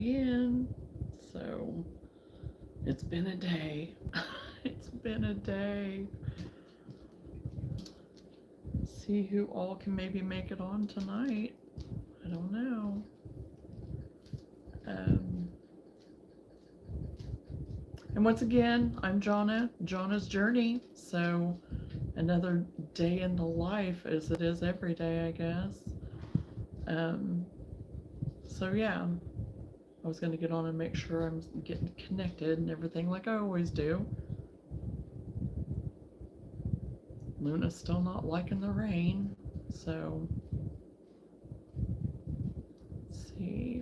in. So it's been a day. It's been a day. See who all can maybe make it on tonight. I don't know. And once again, I'm Johnna's Journey. So another day in the life, as it is every day, I guess. So yeah, I was going to get on and make sure I'm getting connected and everything like I always do. Luna's still not liking the rain, so let's see.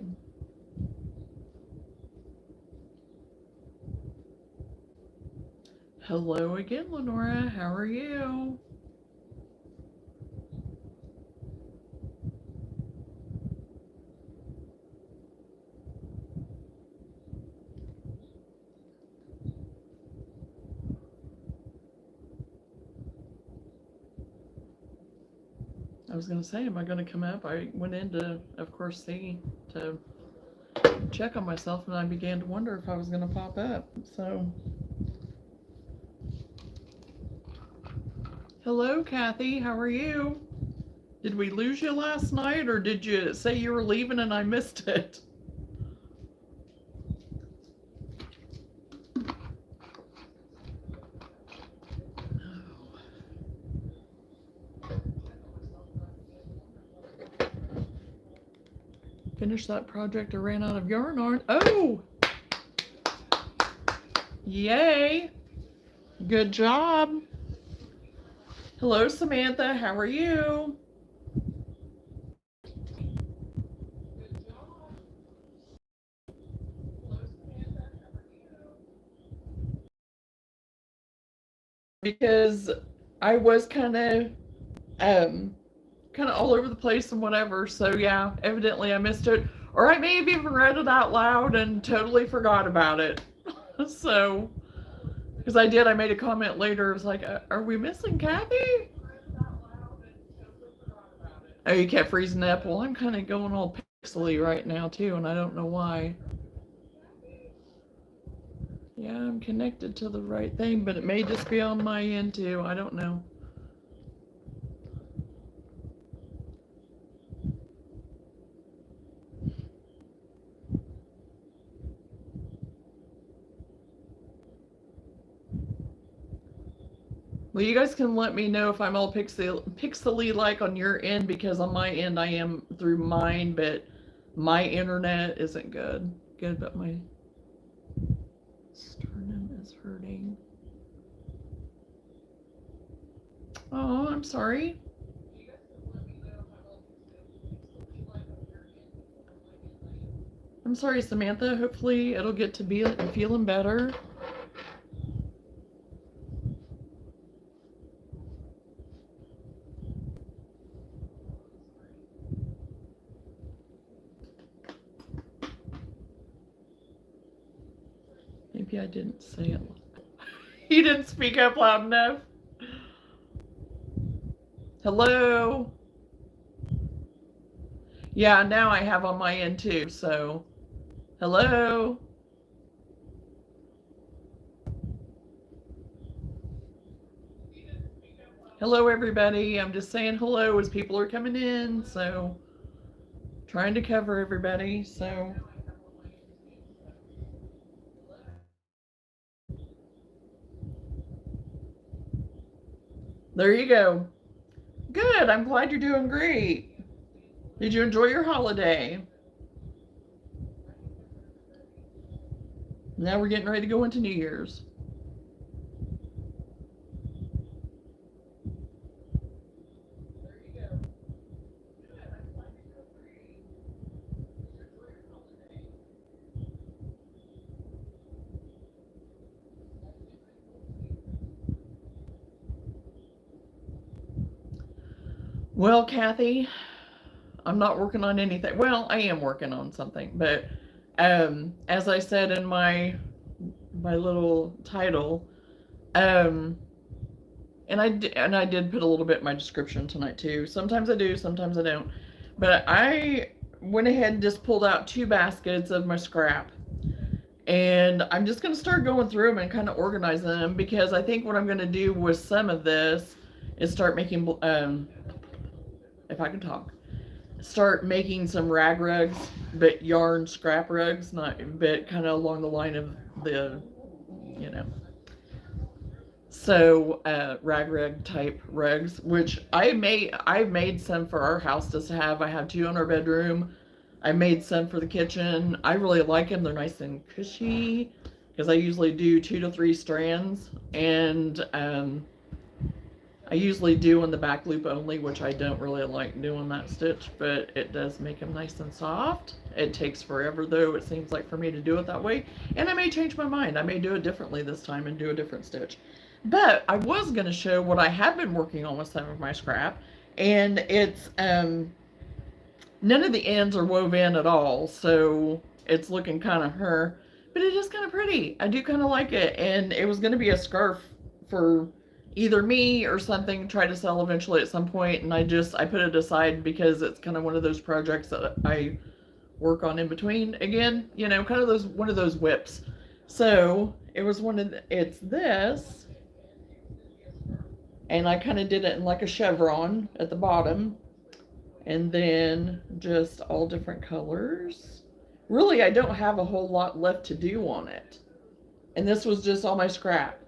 Hello again, Lenora. How are you? I was going to say, am I going to come up? I went in to, of course, to check on myself, and I began to wonder if I was going to pop up. So, hello, Kathy. How are you? Did we lose you last night, or did you say you were leaving and I missed it? Finished that project I ran out of yarn on. Oh! Yay! Good job. Hello, Samantha. How are you? Because I was kind of all over the place and whatever. So yeah, evidently I missed it, or I may have even read it out loud and totally forgot about it. So, because I made a comment later. It was like, "Are we missing Kathy?" Oh, you kept freezing up. Well, I'm kind of going all pixely right now too, and I don't know why. Yeah, I'm connected to the right thing, but it may just be on my end too. I don't know. Well, you guys can let me know if I'm all pixely like on your end, because on my end I am through mine, but my internet isn't good, but my sternum is hurting. Oh, I'm sorry. I'm sorry, Samantha. Hopefully it'll get to be feeling better. Maybe I didn't say it. You didn't speak up loud enough. Hello? Yeah, now I have on my end too, so hello? Hello, everybody. I'm just saying hello as people are coming in, so trying to cover everybody, so. There you go. Good. I'm glad you're doing great. Did you enjoy your holiday? Now we're getting ready to go into New Year's. Well, Kathy, I'm not working on anything. Well, I am working on something, but as I said in my little title, um, and I did put a little bit in my description tonight too. Sometimes I do, sometimes I don't. But I went ahead and just pulled out 2 baskets of my scrap. And I'm just going to start going through them and kind of organizing them, because I think what I'm going to do with some of this is start making, if I can talk, start making some rag rugs, but yarn scrap rugs, but kind of along the line of the, you know, so rag rug type rugs, which I've made some for our house to have. I have 2 in our bedroom. I made some for the kitchen. I really like them. They're nice and cushy, because I usually do 2 to 3 strands, and I usually do in the back loop only, which I don't really like doing that stitch, but it does make them nice and soft. It takes forever, though, it seems like, for me to do it that way, and I may change my mind. I may do it differently this time and do a different stitch. But I was going to show what I have been working on with some of my scrap, and it's none of the ends are woven at all, so it's looking kind of but it is kind of pretty. I do kind of like it, and it was going to be a scarf for either me or something, try to sell eventually at some point, and I put it aside because it's kind of one of those projects that I work on in between again, kind of one of those whips. So it was it's this, and I kind of did it in like a chevron at the bottom, and then just all different colors. Really, I don't have a whole lot left to do on it. And this was just all my scrap.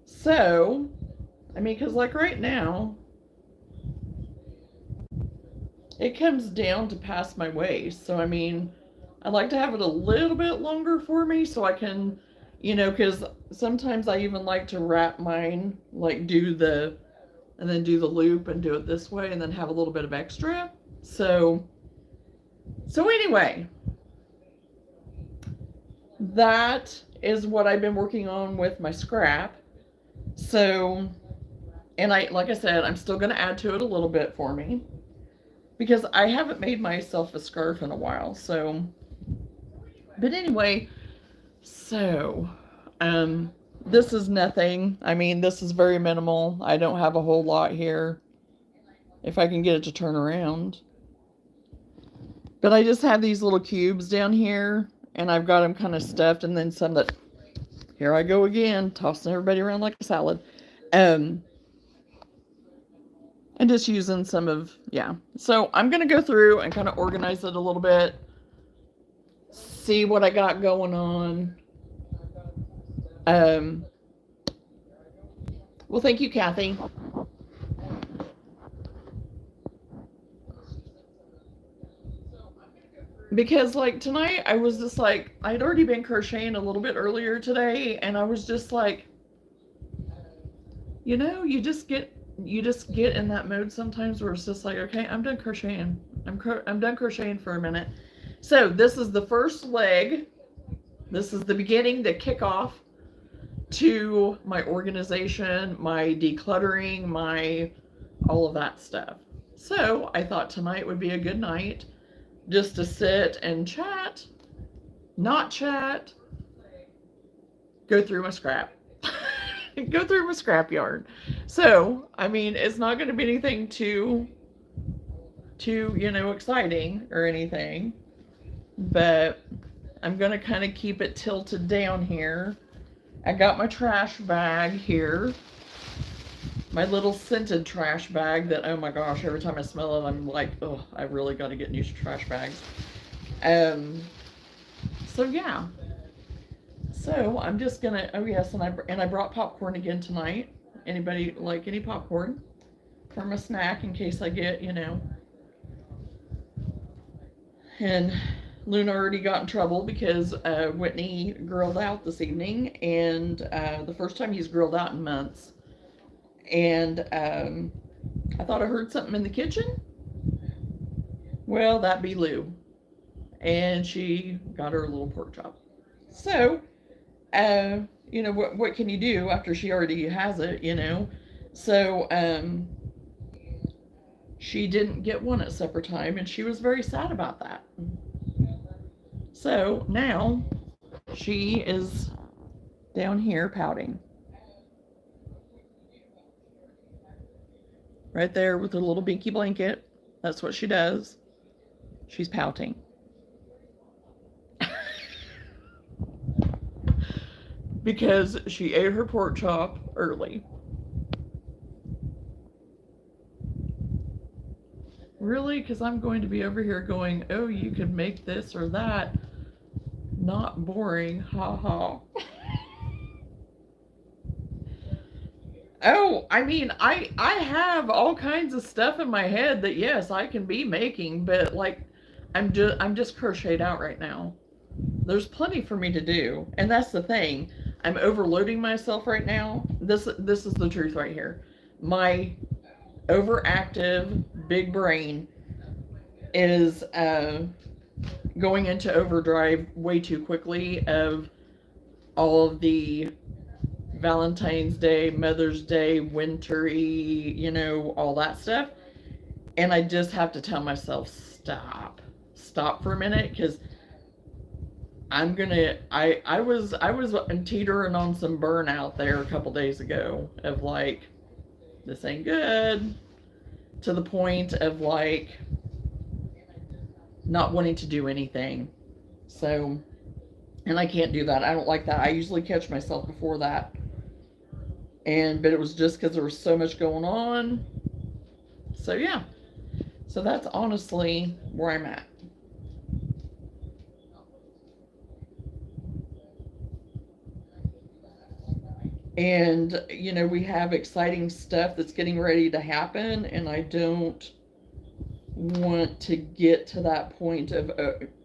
So, I mean, because like right now, it comes down to past my waist. So, I mean, I like to have it a little bit longer for me so I can, because sometimes I even like to wrap mine, like and then do the loop and do it this way and then have a little bit of extra. So anyway, that is what I've been working on with my scrap. So, and like I said, I'm still going to add to it a little bit for me, because I haven't made myself a scarf in a while. So, but anyway, so, this is nothing. I mean, this is very minimal. I don't have a whole lot here, if I can get it to turn around. But I just have these little cubes down here, and I've got them kind of stuffed, and then some that, here I go again, tossing everybody around like a salad. And just using some of, yeah. So I'm going to go through and kind of organize it a little bit, see what I got going on. Well, thank you, Kathy. Because like tonight, I was just like, I'd already been crocheting a little bit earlier today, and I was just like, you just get in that mode sometimes where it's just like, okay, I'm done crocheting. I'm done crocheting for a minute. So this is the first leg. This is the beginning, the kickoff to my organization, my decluttering, my all of that stuff. So I thought tonight would be a good night just to sit and chat, not chat, go through my scrap. Go through my scrap yarn. So, I mean, it's not going to be anything too exciting or anything, but I'm going to kind of keep it tilted down here. I got my trash bag here, my little scented trash bag that, oh my gosh, every time I smell it, I'm like, oh, I really got to get new trash bags. So yeah. So I'm just gonna, oh yes, and I brought popcorn again tonight. Anybody like any popcorn for my snack in case I get, And Luna already got in trouble because Whitney grilled out this evening, and the first time he's grilled out in months. And I thought I heard something in the kitchen. Well, that be Lou. And she got her a little pork chop. So, what can you do after she already has it, So, she didn't get one at supper time, and she was very sad about that. So now she is down here pouting. right there with her little binky blanket. That's what she does. She's pouting. Because she ate her pork chop early. Really? Because I'm going to be over here going, oh, you could make this or that. Not boring. Ha ha. Oh, I mean, I have all kinds of stuff in my head that yes, I can be making, but like I'm just crocheted out right now. There's plenty for me to do, and that's the thing. I'm overloading myself right now. This is the truth right here. My overactive big brain is going into overdrive way too quickly of all of the Valentine's Day, Mother's Day, wintry, all that stuff. And I just have to tell myself, stop for a minute, because I was teetering on some burnout there a couple days ago of like, this ain't good, to the point of like not wanting to do anything. So, and I can't do that. I don't like that. I usually catch myself before that. But it was just because there was so much going on. So yeah. So that's honestly where I'm at. And we have exciting stuff that's getting ready to happen, and I don't want to get to that point of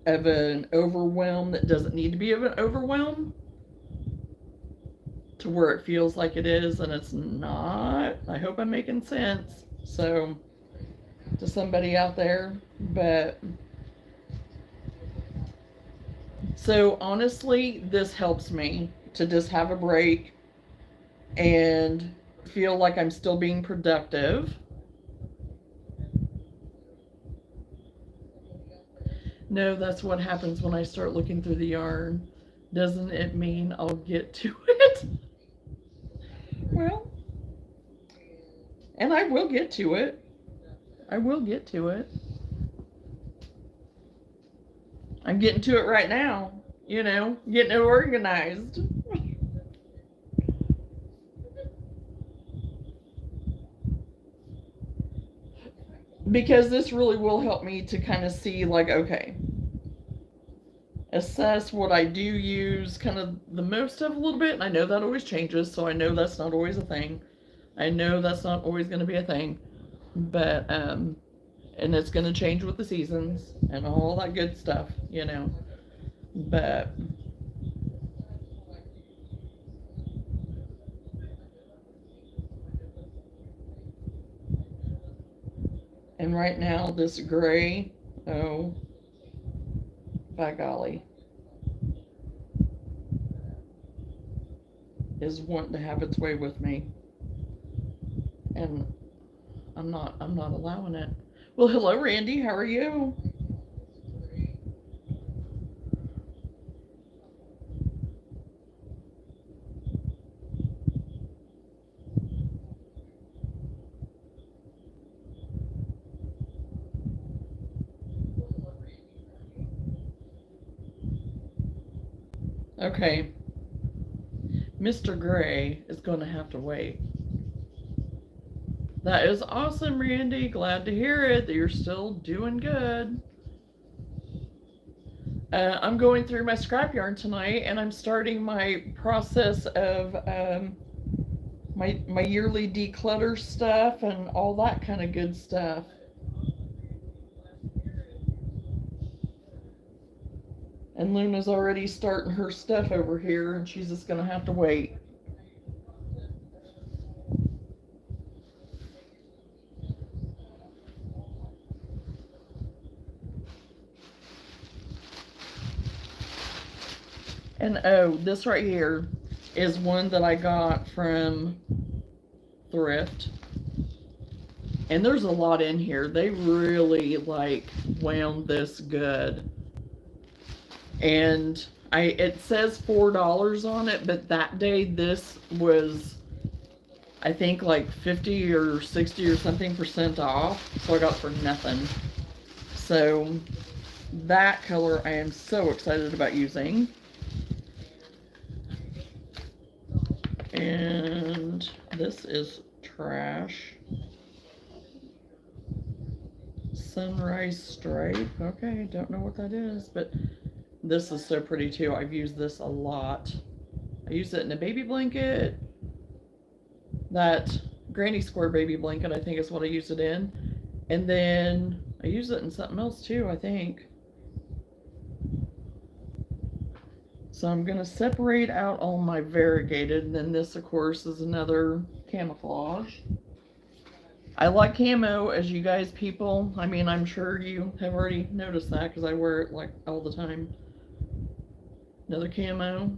an overwhelm that doesn't need to be of an overwhelm, to where it feels like it is and it's not. I hope I'm making sense. So, to somebody out there, but so honestly, this helps me to just have a break and feel like I'm still being productive. No, that's what happens when I start looking through the yarn. Doesn't it mean I'll get to it? Well, and I will get to it. I will get to it. I'm getting to it right now, getting it organized. Because this really will help me to kind of see, like, okay, assess what I do use kind of the most of a little bit. And I know that always changes, so I know that's not always a thing. I know that's not always going to be a thing. But, and it's going to change with the seasons and all that good stuff, But, and right now, this gray, oh, by golly, is wanting to have its way with me. And I'm not allowing it. Well, hello, Randy. How are you? Okay. Mr. Gray is going to have to wait. That is awesome, Randy. Glad to hear it, that you're still doing good. I'm going through my scrap yarn tonight, and I'm starting my process of my yearly declutter stuff and all that kind of good stuff. And Luna's already starting her stuff over here, and she's just going to have to wait. And oh, this right here is one that I got from Thrift. And there's a lot in here. They really like wound this good. And it says $4 on it, but that day this was I think like 50 or 60 or something percent off. So I got it for nothing. So that color I am so excited about using. And this is trash. Sunrise stripe. Okay, don't know what that is, but this is so pretty too. I've used this a lot. I use it in a baby blanket. That granny square baby blanket, I think is what I use it in. And then I use it in something else too, I think. So I'm going to separate out all my variegated, and then this, of course, is another camouflage. I like camo, as you guys people. I mean, I'm sure you have already noticed that because I wear it like all the time. Another camo.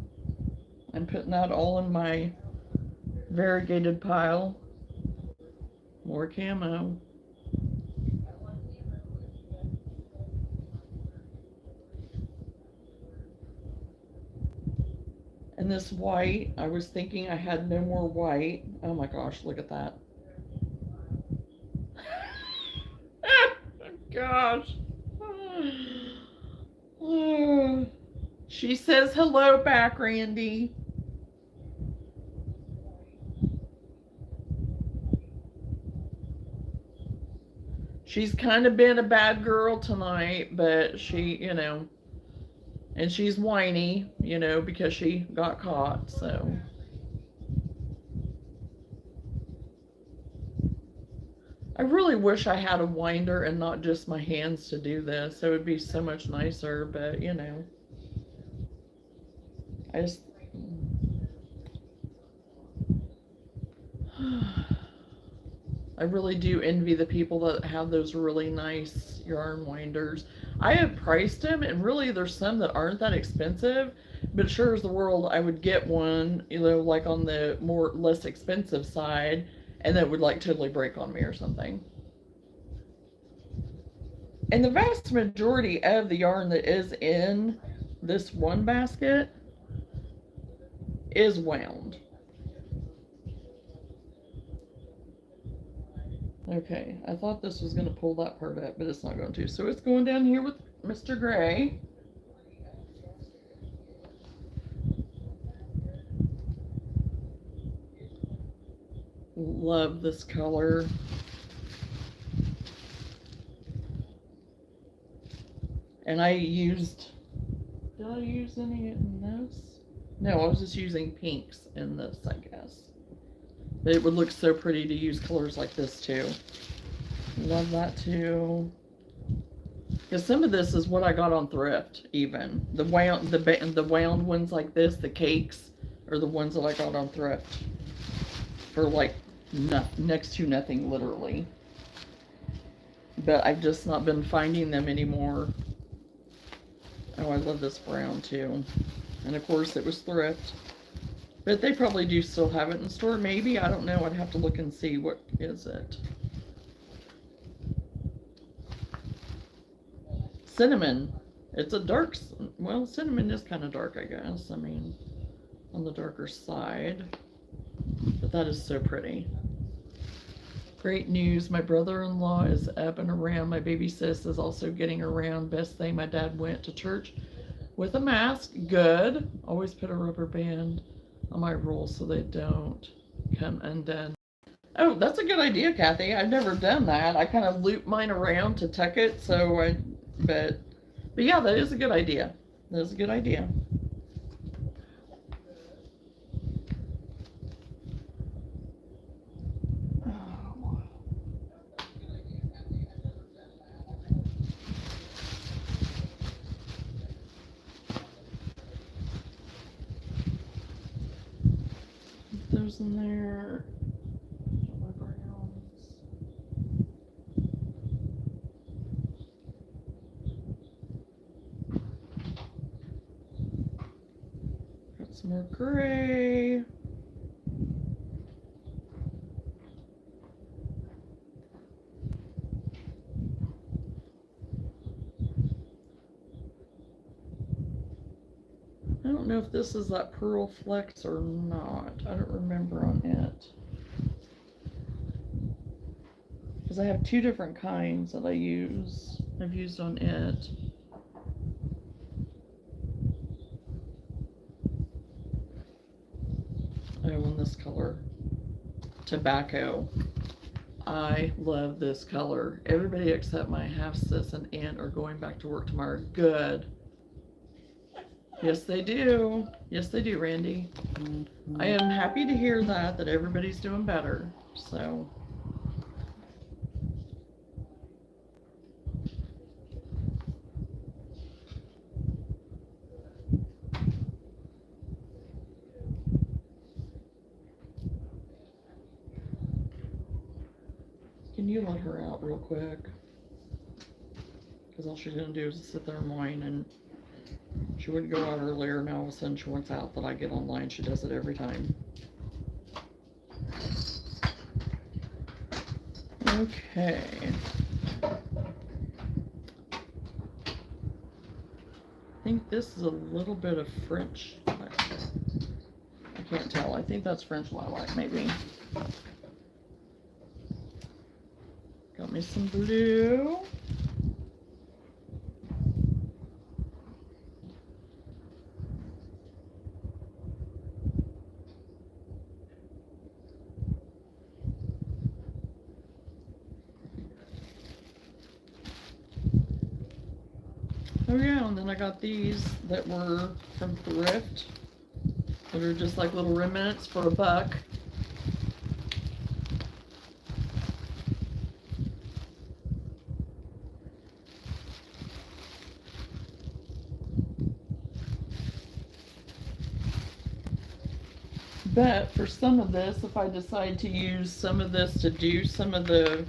I'm putting that all in my variegated pile. More camo. And this white, I was thinking I had no more white. Oh my gosh, look at that. Gosh. She says hello back, Randy. She's kind of been a bad girl tonight, but and she's whiny, because she got caught, so. I really wish I had a winder and not just my hands to do this. It would be so much nicer, but I just. I really do envy the people that have those really nice yarn winders. I have priced them, and really there's some that aren't that expensive, but sure as the world I would get one, like on the less expensive side, and that would like totally break on me or something. And the vast majority of the yarn that is in this one basket is wound. Okay, I thought this was going to pull that part up, but it's not going to. So it's going down here with Mr. Gray. Love this color. And did I use any in this? No, I was just using pinks in this, I guess. But it would look so pretty to use colors like this too. Love that too. Because some of this is what I got on thrift, even. The wound ones like this, the cakes, are the ones that I got on thrift. For like next to nothing, literally. But I've just not been finding them anymore. Oh, I love this brown too. And of course it was thrift. But they probably do still have it in store. Maybe, I don't know. I'd have to look and see. What is it? Cinnamon. It's a dark, well, cinnamon is kind of dark, I guess. I mean, on the darker side. But that is so pretty. Great news. My brother-in-law is up and around. My baby sis is also getting around. Best thing, my dad went to church with a mask. Good. Always put a rubber band on my rolls so they don't come undone. Oh, that's a good idea, Kathy. I've never done that. I kind of loop mine around to tuck it, but yeah, that is a good idea. That is a good idea. Those in there. Got some more gray. I don't know if this is that Pearl Flex or not. I don't remember on it. because I have two different kinds that I've used on it. Oh, and this color, tobacco. I love this color. Everybody except my half-sis and aunt are going back to work tomorrow. Good. Yes, they do. Yes, they do, Randy. I am happy to hear that everybody's doing better. So. Can you let her out real quick? Because all she's going to do is sit there and whine, and she wouldn't go out earlier. Now all of a sudden she wants out that I get online. She does it every time. Okay. I think this is a little bit of French. I can't tell. I think that's French lilac, maybe. Got me some blue. Oh yeah, and then I got these that were from Thrift. That are just like little remnants for $1. But for some of this, if I decide to use some of this to do some of the,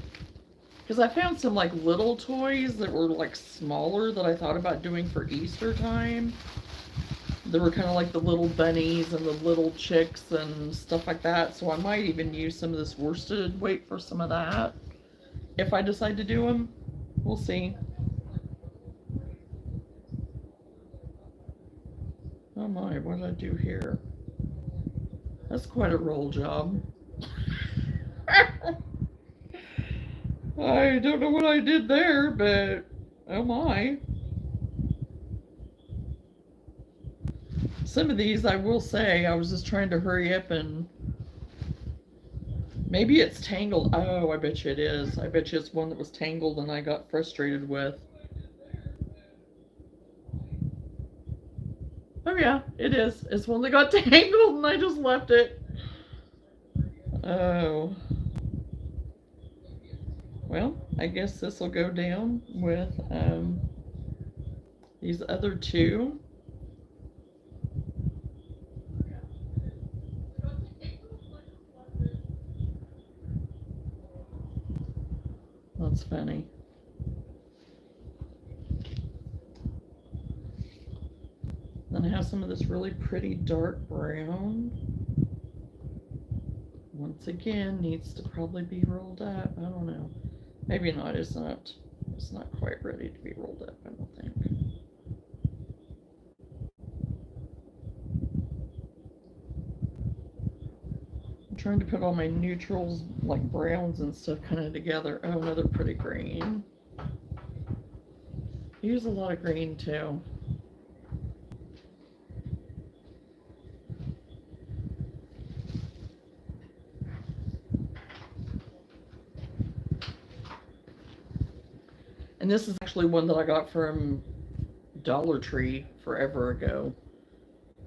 because I found some like little toys that were like smaller that I thought about doing for Easter time. They were kind of like the little bunnies and the little chicks and stuff like that. So I might even use some of this worsted weight for some of that. If I decide to do them, we'll see. Oh my, what did I do here? That's quite a roll job. I don't know what I did there, but oh my. Some of these, I will say, I was just trying to hurry up and maybe it's tangled. Oh, I bet you it is. I bet you it's one that was tangled and I got frustrated with. Oh yeah, it is. It's one that got tangled and I just left it. Oh. Well, I guess this will go down with these other two. That's funny. Then I have some of this really pretty dark brown. Once again, needs to probably be rolled up. I don't know. Maybe not. It's not quite ready to be rolled up, I don't think. I'm trying to put all my neutrals, like browns and stuff, kind of together. Oh, another pretty green. I use a lot of green too. And this is actually one that I got from Dollar Tree forever ago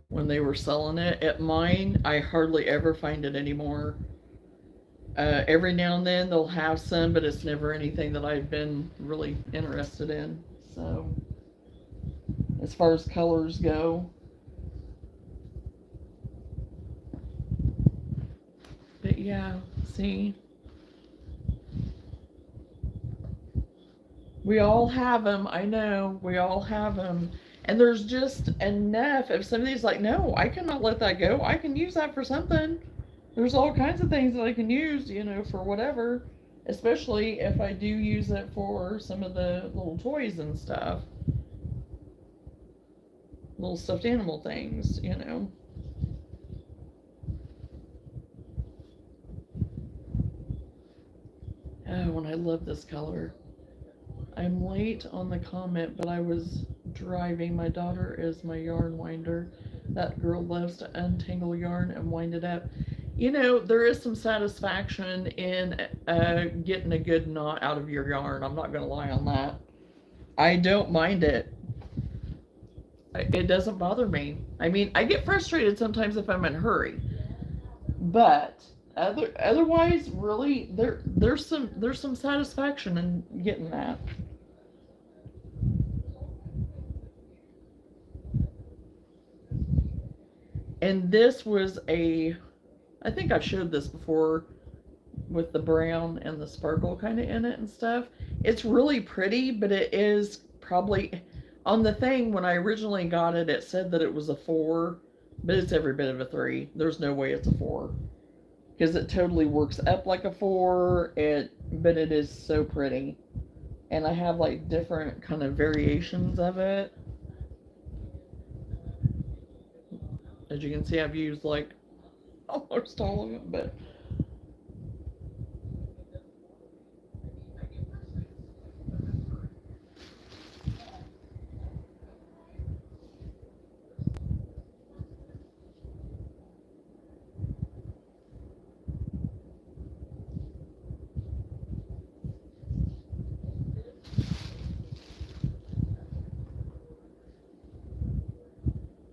when they were selling it. At mine, I hardly ever find it anymore. Every now and then they'll have some, but it's never anything that I've been really interested in. So, as far as colors go. But yeah, see. We all have them. I know. We all have them. And there's just enough. If somebody's like, no, I cannot let that go. I can use that for something. There's all kinds of things that I can use, for whatever. Especially if I do use it for some of the little toys and stuff. Little stuffed animal things. Oh, and I love this color. I'm late on the comment, but I was driving. My daughter is my yarn winder. That girl loves to untangle yarn and wind it up. You know, there is some satisfaction in getting a good knot out of your yarn. I'm not going to lie on that. I don't mind it. It doesn't bother me. I mean, I get frustrated sometimes if I'm in a hurry, but otherwise, really, there's some satisfaction in getting that. And this was I think I've showed this before with the brown and the sparkle kind of in it and stuff. It's really pretty, but it is probably on the thing when I originally got it, it said that it was a 4, but it's every bit of a 3. There's no way it's a 4 because it totally works up like a 4. But it is so pretty, and I have like different kind of variations of it. As you can see, I've used like almost all of it, but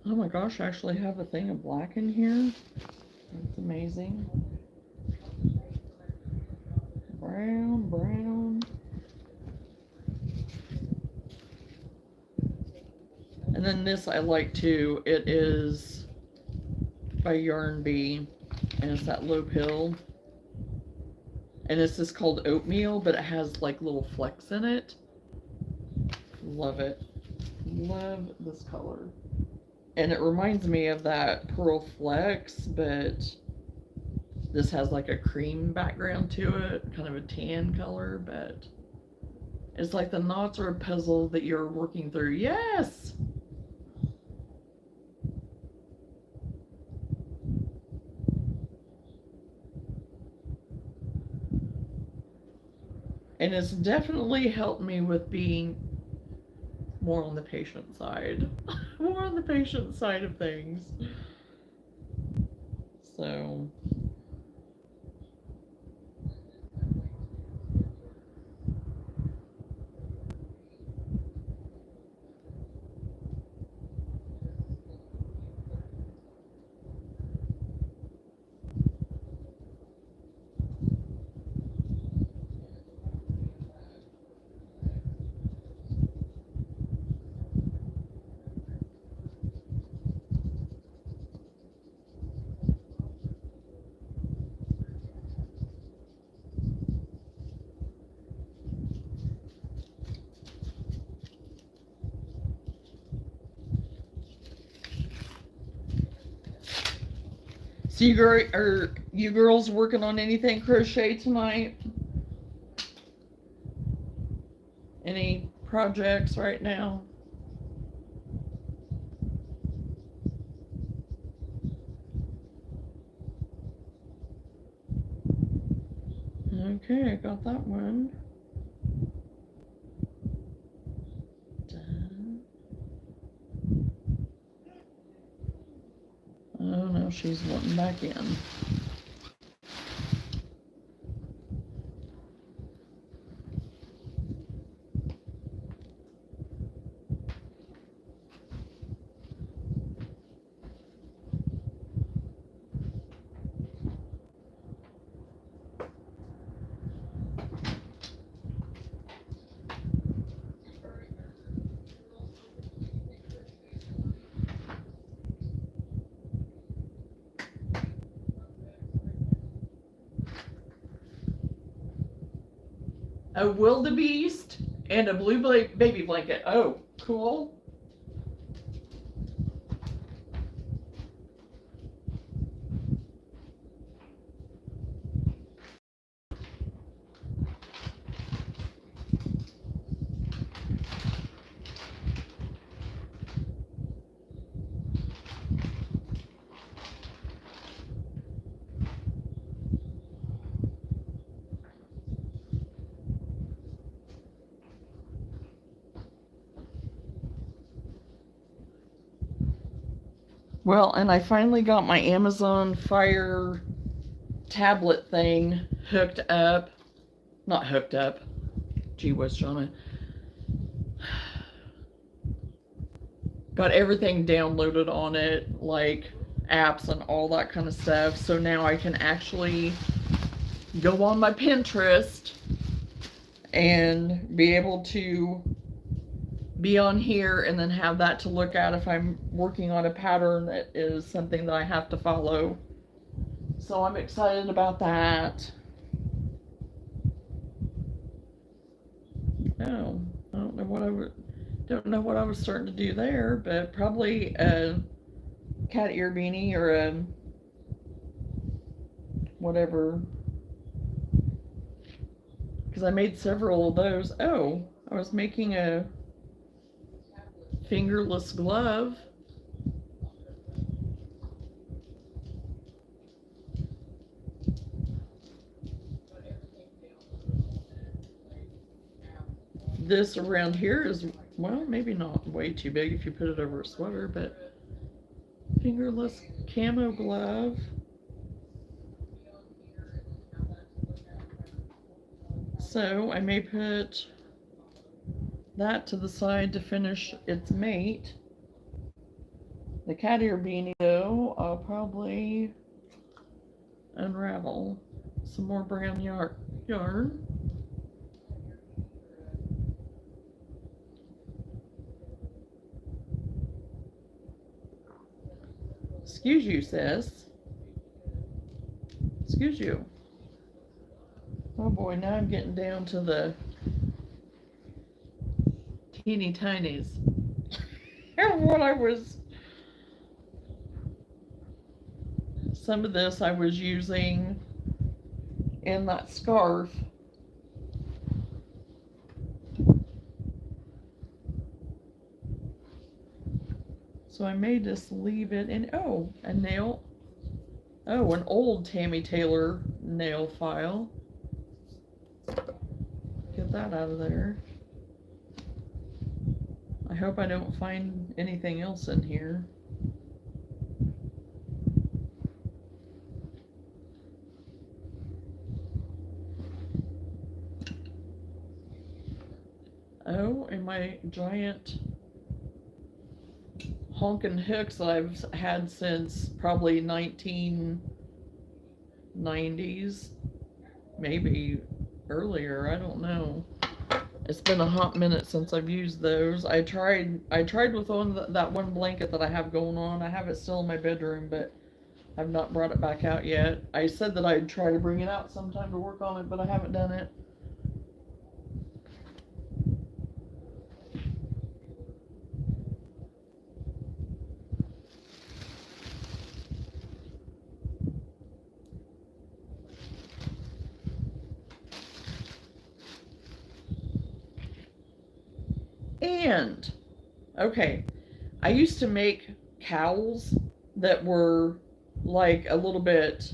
oh my gosh, I actually have a thing of black in here. That's amazing. Brown, brown. And then this I like too. It is by Yarn Bee, and it's that low pill. And it's just called oatmeal, but it has like little flecks in it. Love it. Love this color. And it reminds me of that Pearl Flex, but this has like a cream background to it, kind of a tan color, but it's like the knots are a puzzle that you're working through. Yes! And it's definitely helped me with being more on the patient side. More on the patient side of things. So So are you girls working on anything crochet tonight? Any projects right now? Okay, I got that one done. Oh no, she's wanting back in. A wildebeest and a blue baby blanket. Oh, cool. Well, and I finally got my Amazon Fire tablet thing hooked up. Not hooked up. Gee whiz, Johnna. Got everything downloaded on it, like apps and all that kind of stuff. So now I can actually go on my Pinterest and be able to be on here and then have that to look at if I'm working on a pattern that is something that I have to follow. So I'm excited about that. Oh, I don't know what I was starting to do there, but probably a cat ear beanie or a whatever, because I made several of those. Oh, I was making a fingerless glove. This around here is, well, maybe not way too big if you put it over a sweater, but fingerless camo glove. So I may put that to the side to finish its mate. The cat ear beanie, though, I'll probably unravel some more brown yarn. Excuse you, sis. Excuse you. Oh boy, now I'm getting down to the teeny tinies. What I was. Some of this I was using in that scarf. So I may just leave it in. Oh, a nail. Oh, an old Tammy Taylor nail file. Get that out of there. I hope I don't find anything else in here. Oh, and my giant honkin' hooks that I've had since probably 1990s, maybe earlier, I don't know. It's been a hot minute since I've used those. I tried with that one blanket that I have going on. I have it still in my bedroom, but I've not brought it back out yet. I said that I'd try to bring it out sometime to work on it, but I haven't done it. And, okay, I used to make cowls that were like a little bit,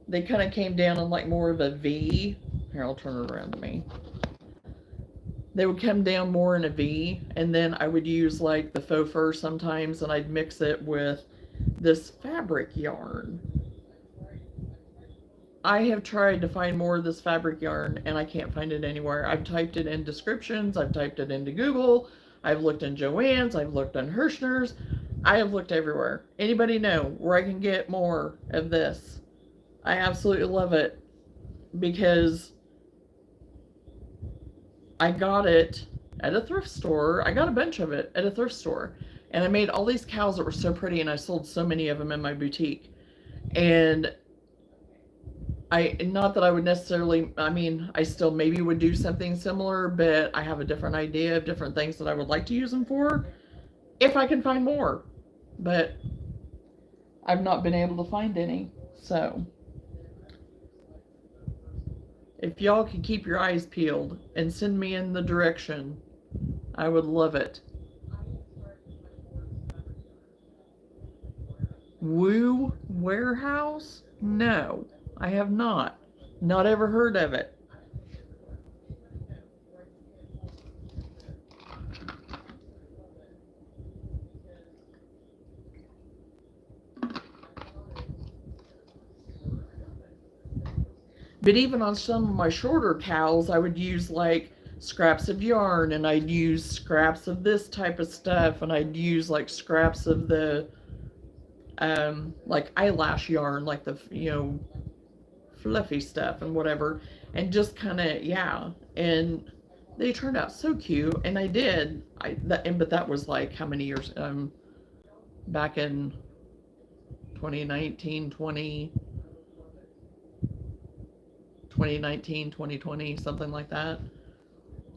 they kind of came down in like more of a V. Here, I'll turn it around to me. They would come down more in a V, and then I would use like the faux fur sometimes, and I'd mix it with this fabric yarn. I have tried to find more of this fabric yarn, and I can't find it anywhere. I've typed it in descriptions, I've typed it into Google, I've looked in Joann's, I've looked on Hirschner's, I have looked everywhere. Anybody know where I can get more of this? I absolutely love it, because I got it at a thrift store. I got a bunch of it at a thrift store, and I made all these cows that were so pretty, and I sold so many of them in my boutique. And not that I would necessarily, I mean, I still maybe would do something similar, but I have a different idea of different things that I would like to use them for if I can find more. But I've not been able to find any. So if y'all could keep your eyes peeled and send me in the direction, I would love it. Woo Warehouse? No, I have not. Not ever heard of it. But even on some of my shorter cows, I would use like scraps of yarn, and I'd use scraps of this type of stuff, and I'd use like scraps of the like eyelash yarn, like the fluffy stuff and whatever, and just kind of, yeah. And they turned out so cute, and I did. But that was like how many years? Back in 2019, 2019, 2020, something like that.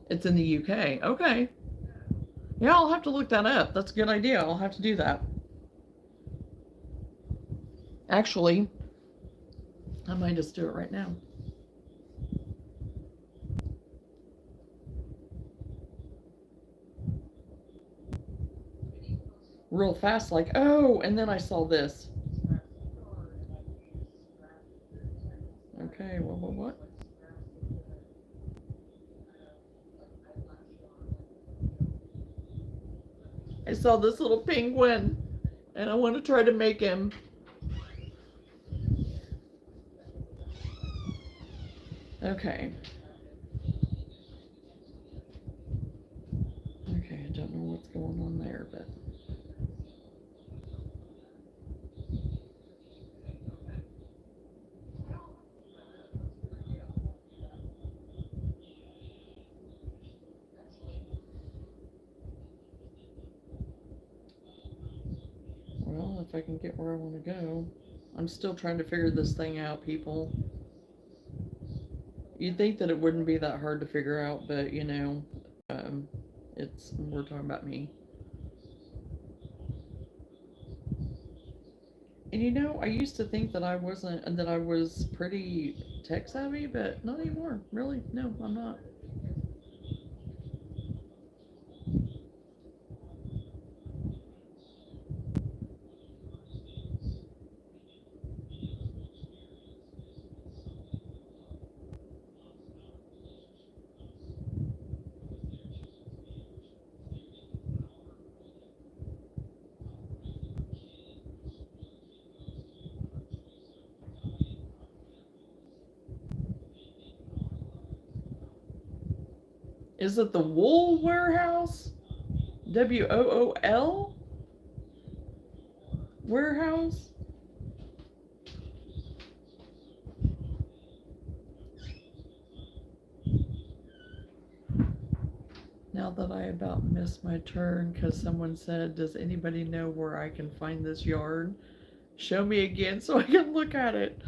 It's in the UK. Okay. Yeah, I'll have to look that up. That's a good idea. I'll have to do that. Actually, I might just do it right now. Real fast, like, oh, and then I saw this. Okay, what? I saw this little penguin, and I want to try to make him. Okay. Okay, I don't know what's going on there, but. Well, if I can get where I want to go. I'm still trying to figure this thing out, people. You'd think that it wouldn't be that hard to figure out, but um, we're talking about me. And I used to think that I wasn't, and that I was pretty tech savvy, but not anymore. Really, no, I'm not. Is it the Wool Warehouse? WOOL Warehouse? Now that I about missed my turn because someone said, does anybody know where I can find this yarn? Show me again so I can look at it.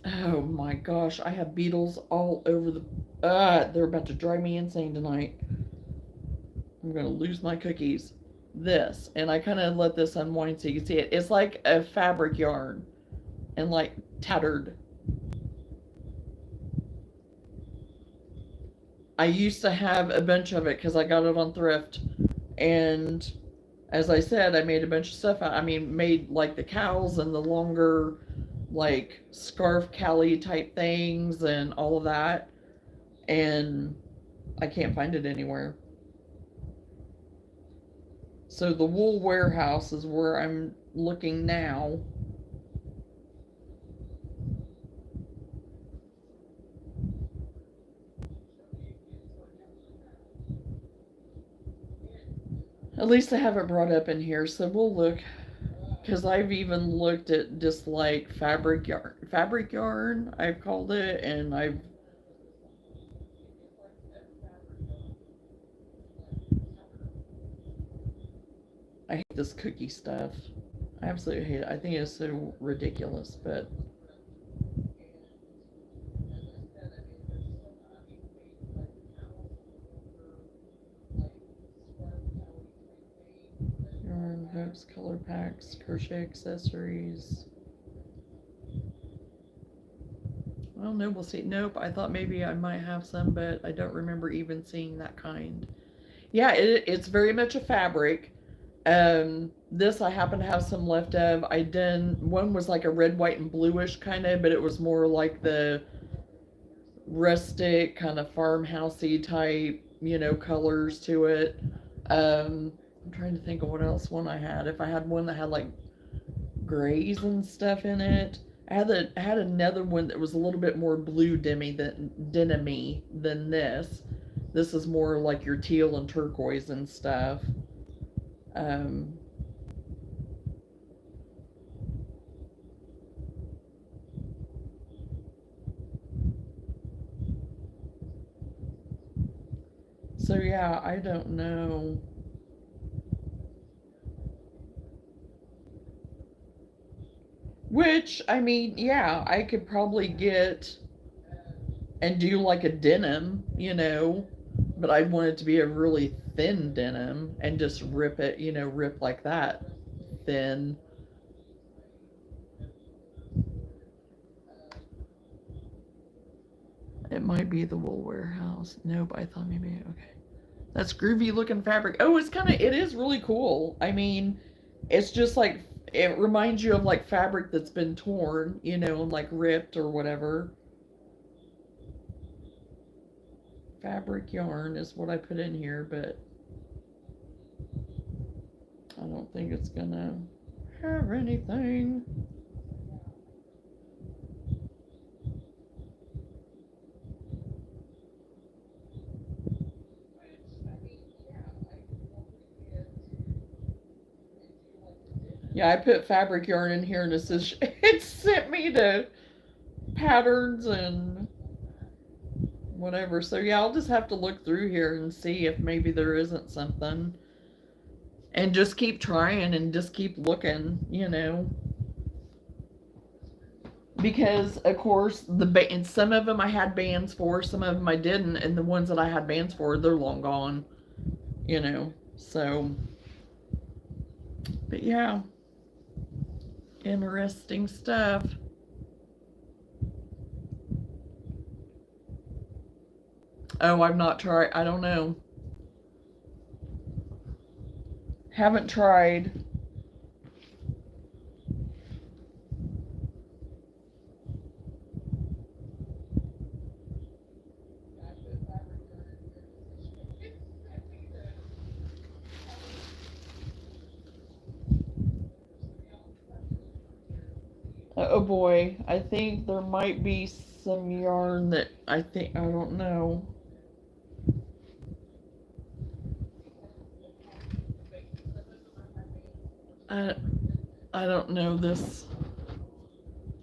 Oh my gosh, I have beetles all over the. They're about to drive me insane tonight. I'm gonna lose my cookies. This, and I kind of let this unwind so you can see it. It's like a fabric yarn and like tattered. I used to have a bunch of it because I got it on thrift, and as I said, I made a bunch of stuff. I mean, made like the cows and the longer, like scarf cali type things and all of that, and I can't find it anywhere. So the Wool Warehouse is where I'm looking now. At least I have it brought up in here, so we'll look. Because I've even looked at just like fabric yarn, I've called it, and I hate this cookie stuff. I absolutely hate it. I think it's so ridiculous, but yarn, hooks, color packs, crochet accessories. Well, no, we'll see. Nope, I thought maybe I might have some, but I don't remember even seeing that kind. Yeah, it's very much a fabric. This I happen to have some left of. I did one was like a red, white, and bluish kind of, but it was more like the rustic kind of farmhousey type, colors to it. I'm trying to think of what else one I had. If I had one that had like grays and stuff in it. I had another one that was a little bit more blue denim-y than this. This is more like your teal and turquoise and stuff. Um, so yeah, I don't know. Which, I mean, yeah, I could probably get and do like a denim, but I'd want it to be a really thin denim and just rip it, rip like that thin. It might be the Wool Warehouse. Nope, I thought maybe, okay. That's groovy looking fabric. Oh, it is really cool. I mean, it's just like, it reminds you of like fabric that's been torn, and like ripped or whatever. Fabric yarn is what I put in here, but I don't think it's gonna have anything. Yeah, I put fabric yarn in here and it says it sent me to patterns and whatever. So yeah, I'll just have to look through here and see if maybe there isn't something. And just keep trying and just keep looking. Because of course and some of them I had bands for, some of them I didn't, and the ones that I had bands for, they're long gone. So, but yeah, interesting stuff. Oh, I've not tried. I don't know. Haven't tried. Oh boy, I think there might be some yarn that I don't know. I, I don't know this.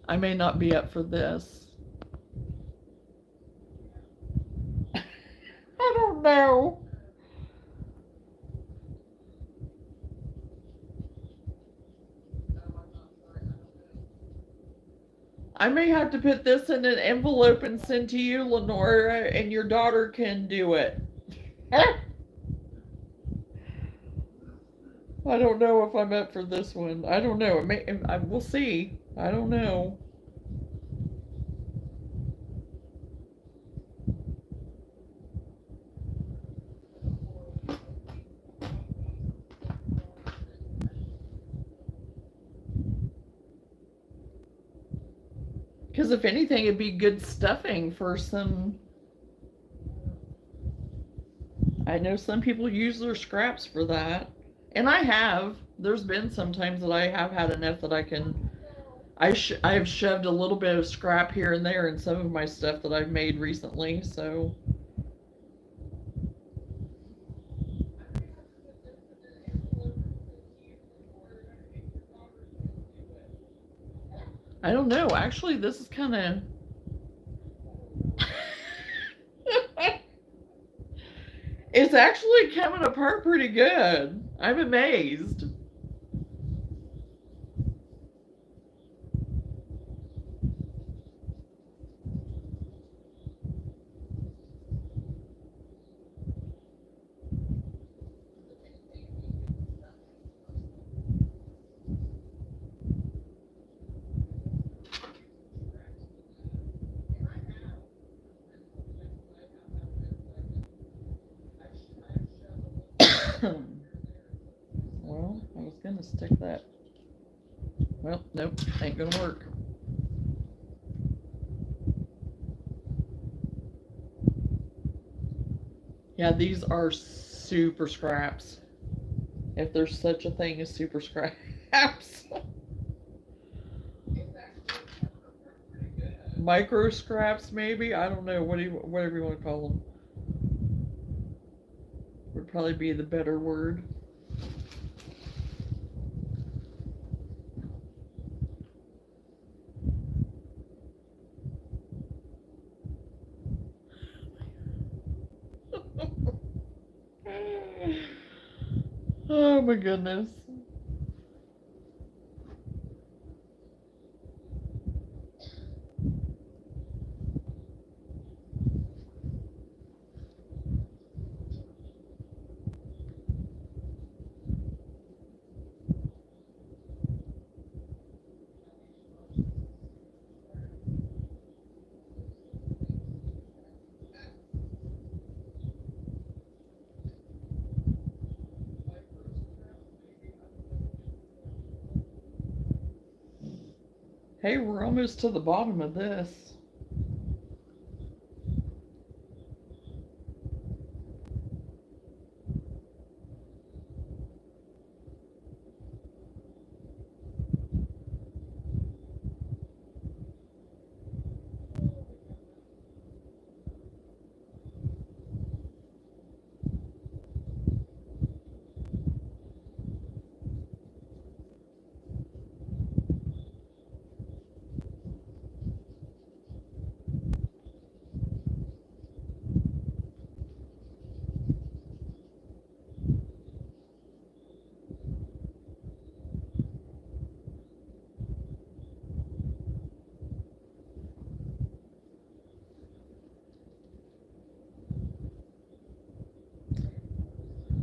I may not be up for this. I don't know. I may have to put this in an envelope and send to you, Lenora, and your daughter can do it. I don't know if I'm up for this one. I don't know. We'll see. I don't know. Because if anything, it'd be good stuffing for some. I know some people use their scraps for that. And I have. There's been some times that I have had enough that I can. I've shoved a little bit of scrap here and there in some of my stuff that I've made recently, so. I don't know. Actually, this is kind of. It's actually coming apart pretty good. I'm amazed. Well, I was gonna stick that. Well, nope, ain't gonna work. Yeah, these are super scraps. If there's such a thing as super scraps. micro scraps, maybe. I don't know. Whatever you want to call them would probably be the better word. Oh my goodness. Hey, we're almost to the bottom of this.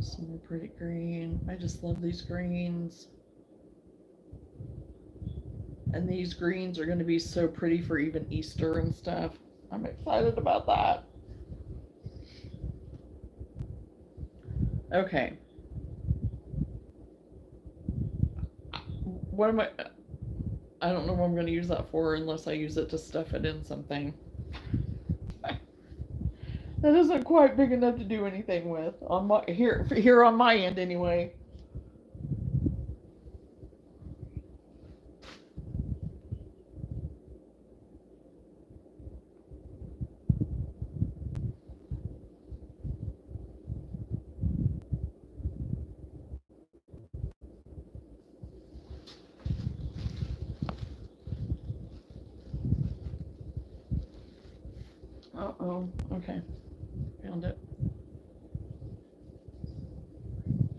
Some more pretty green. I just love these greens. And these greens are going to be so pretty for even Easter and stuff. I'm excited about that. Okay. What am I don't know what I'm going to use that for unless I use it to stuff it in something. That isn't quite big enough to do anything with on my here on my end anyway. Uh-oh. Okay. Found it.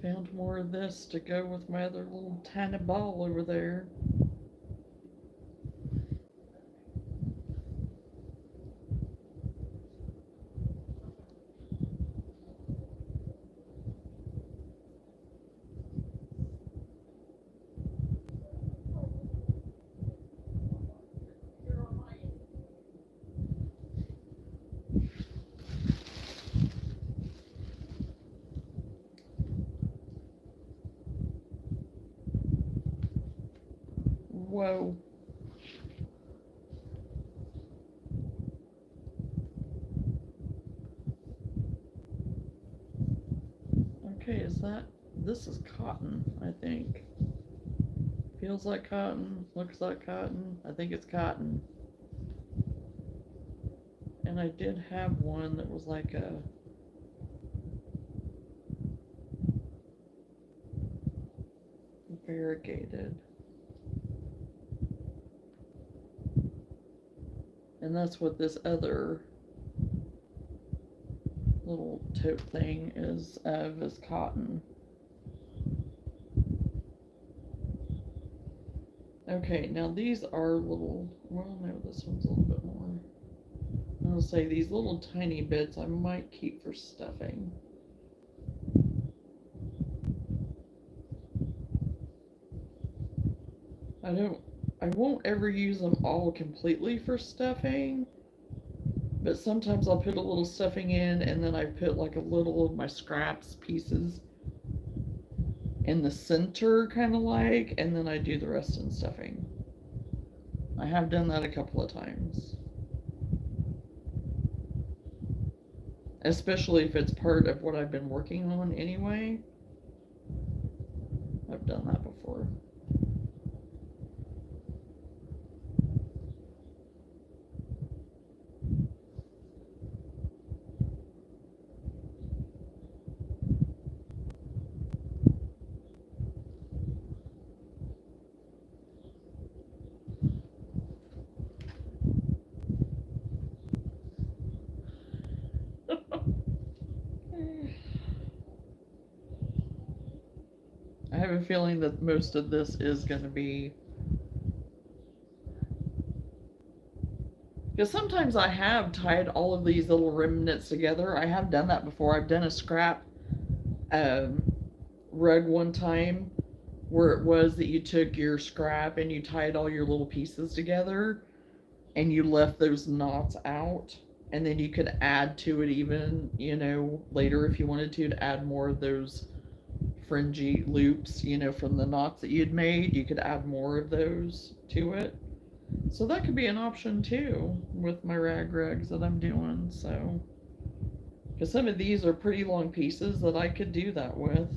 Found more of this to go with my other little tiny ball over there. Whoa. Okay, this is cotton, I think. Feels like cotton, looks like cotton. I think it's cotton. And I did have one that was like a variegated. And that's what this other little tote thing is of, is cotton. Okay, now these are little, well, no, this one's a little bit more. I'll say these little tiny bits I might keep for stuffing. I won't ever use them all completely for stuffing, but sometimes I'll put a little stuffing in and then I put like a little of my scraps pieces in the center, kind of like, and then I do the rest in stuffing. I have done that a couple of times. Especially if it's part of what I've been working on anyway. I've done that before. have a feeling that most of this is going to be, because sometimes I have tied all of these little remnants together. I have done that before. I've done a scrap um, rug one time where it was that you took your scrap and you tied all your little pieces together and you left those knots out, and then you could add to it even, later if you wanted to add more of those fringy loops, from the knots that you'd made. You could add more of those to it. So that could be an option too with my rag rugs that I'm doing. So, because some of these are pretty long pieces that I could do that with.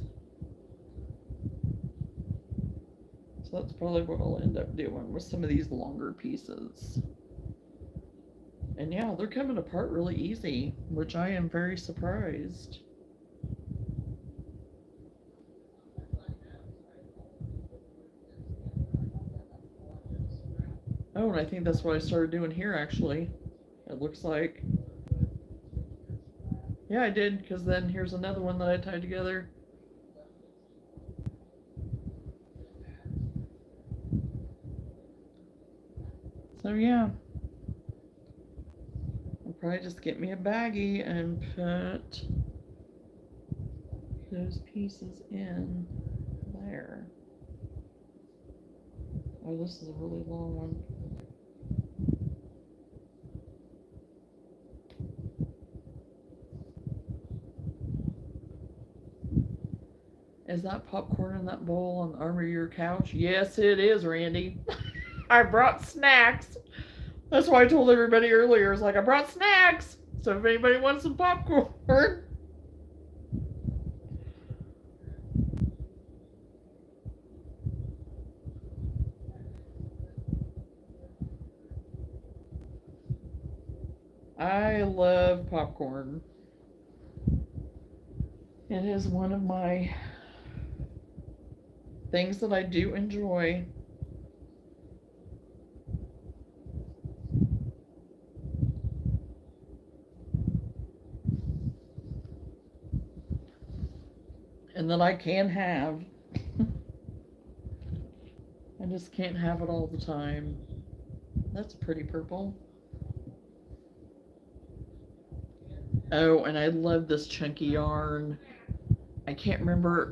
So that's probably what I'll end up doing with some of these longer pieces. And yeah, they're coming apart really easy, which I am very surprised. Oh, and I think that's what I started doing here actually. It looks like. Yeah, I did, because then here's another one that I tied together. So yeah. I'll probably just get me a baggie and put those pieces in there. Oh, this is a really long one. Is that popcorn in that bowl on the arm of your couch? Yes, it is, Randy. I brought snacks. That's why I told everybody earlier. It's like, I brought snacks. So if anybody wants some popcorn. I love popcorn. It is one of my things that I do enjoy. And that I can have. I just can't have it all the time. That's pretty purple. Oh, and I love this chunky yarn. I can't remember,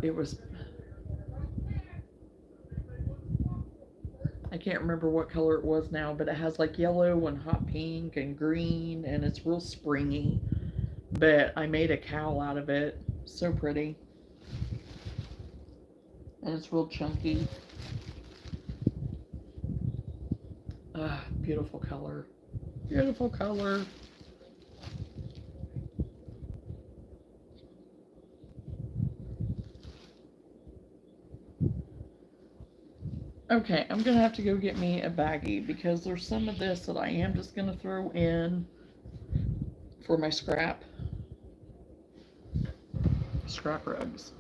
I can't remember what color it was now, but it has like yellow and hot pink and green, and it's real springy. But I made a cowl out of it. So pretty. And it's real chunky. Ah, beautiful color. Beautiful color. Okay, I'm gonna have to go get me a baggie because there's some of this that I am just gonna throw in for my scrap rugs.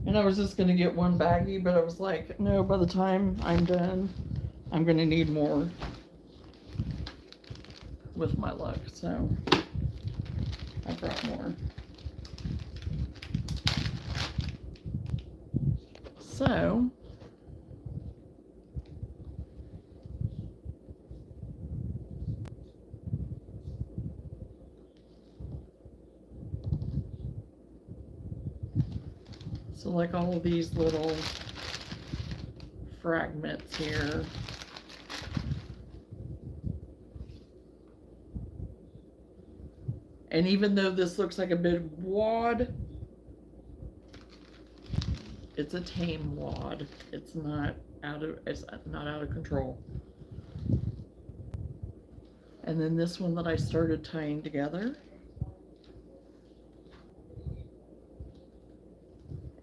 And I was just gonna get one baggie, but I was like, no, by the time I'm done, I'm gonna need more with my luck, so I brought more. So, like all of these little fragments here. And even though this looks like a big wad, it's a tame wad. It's not out of control. And then this one that I started tying together.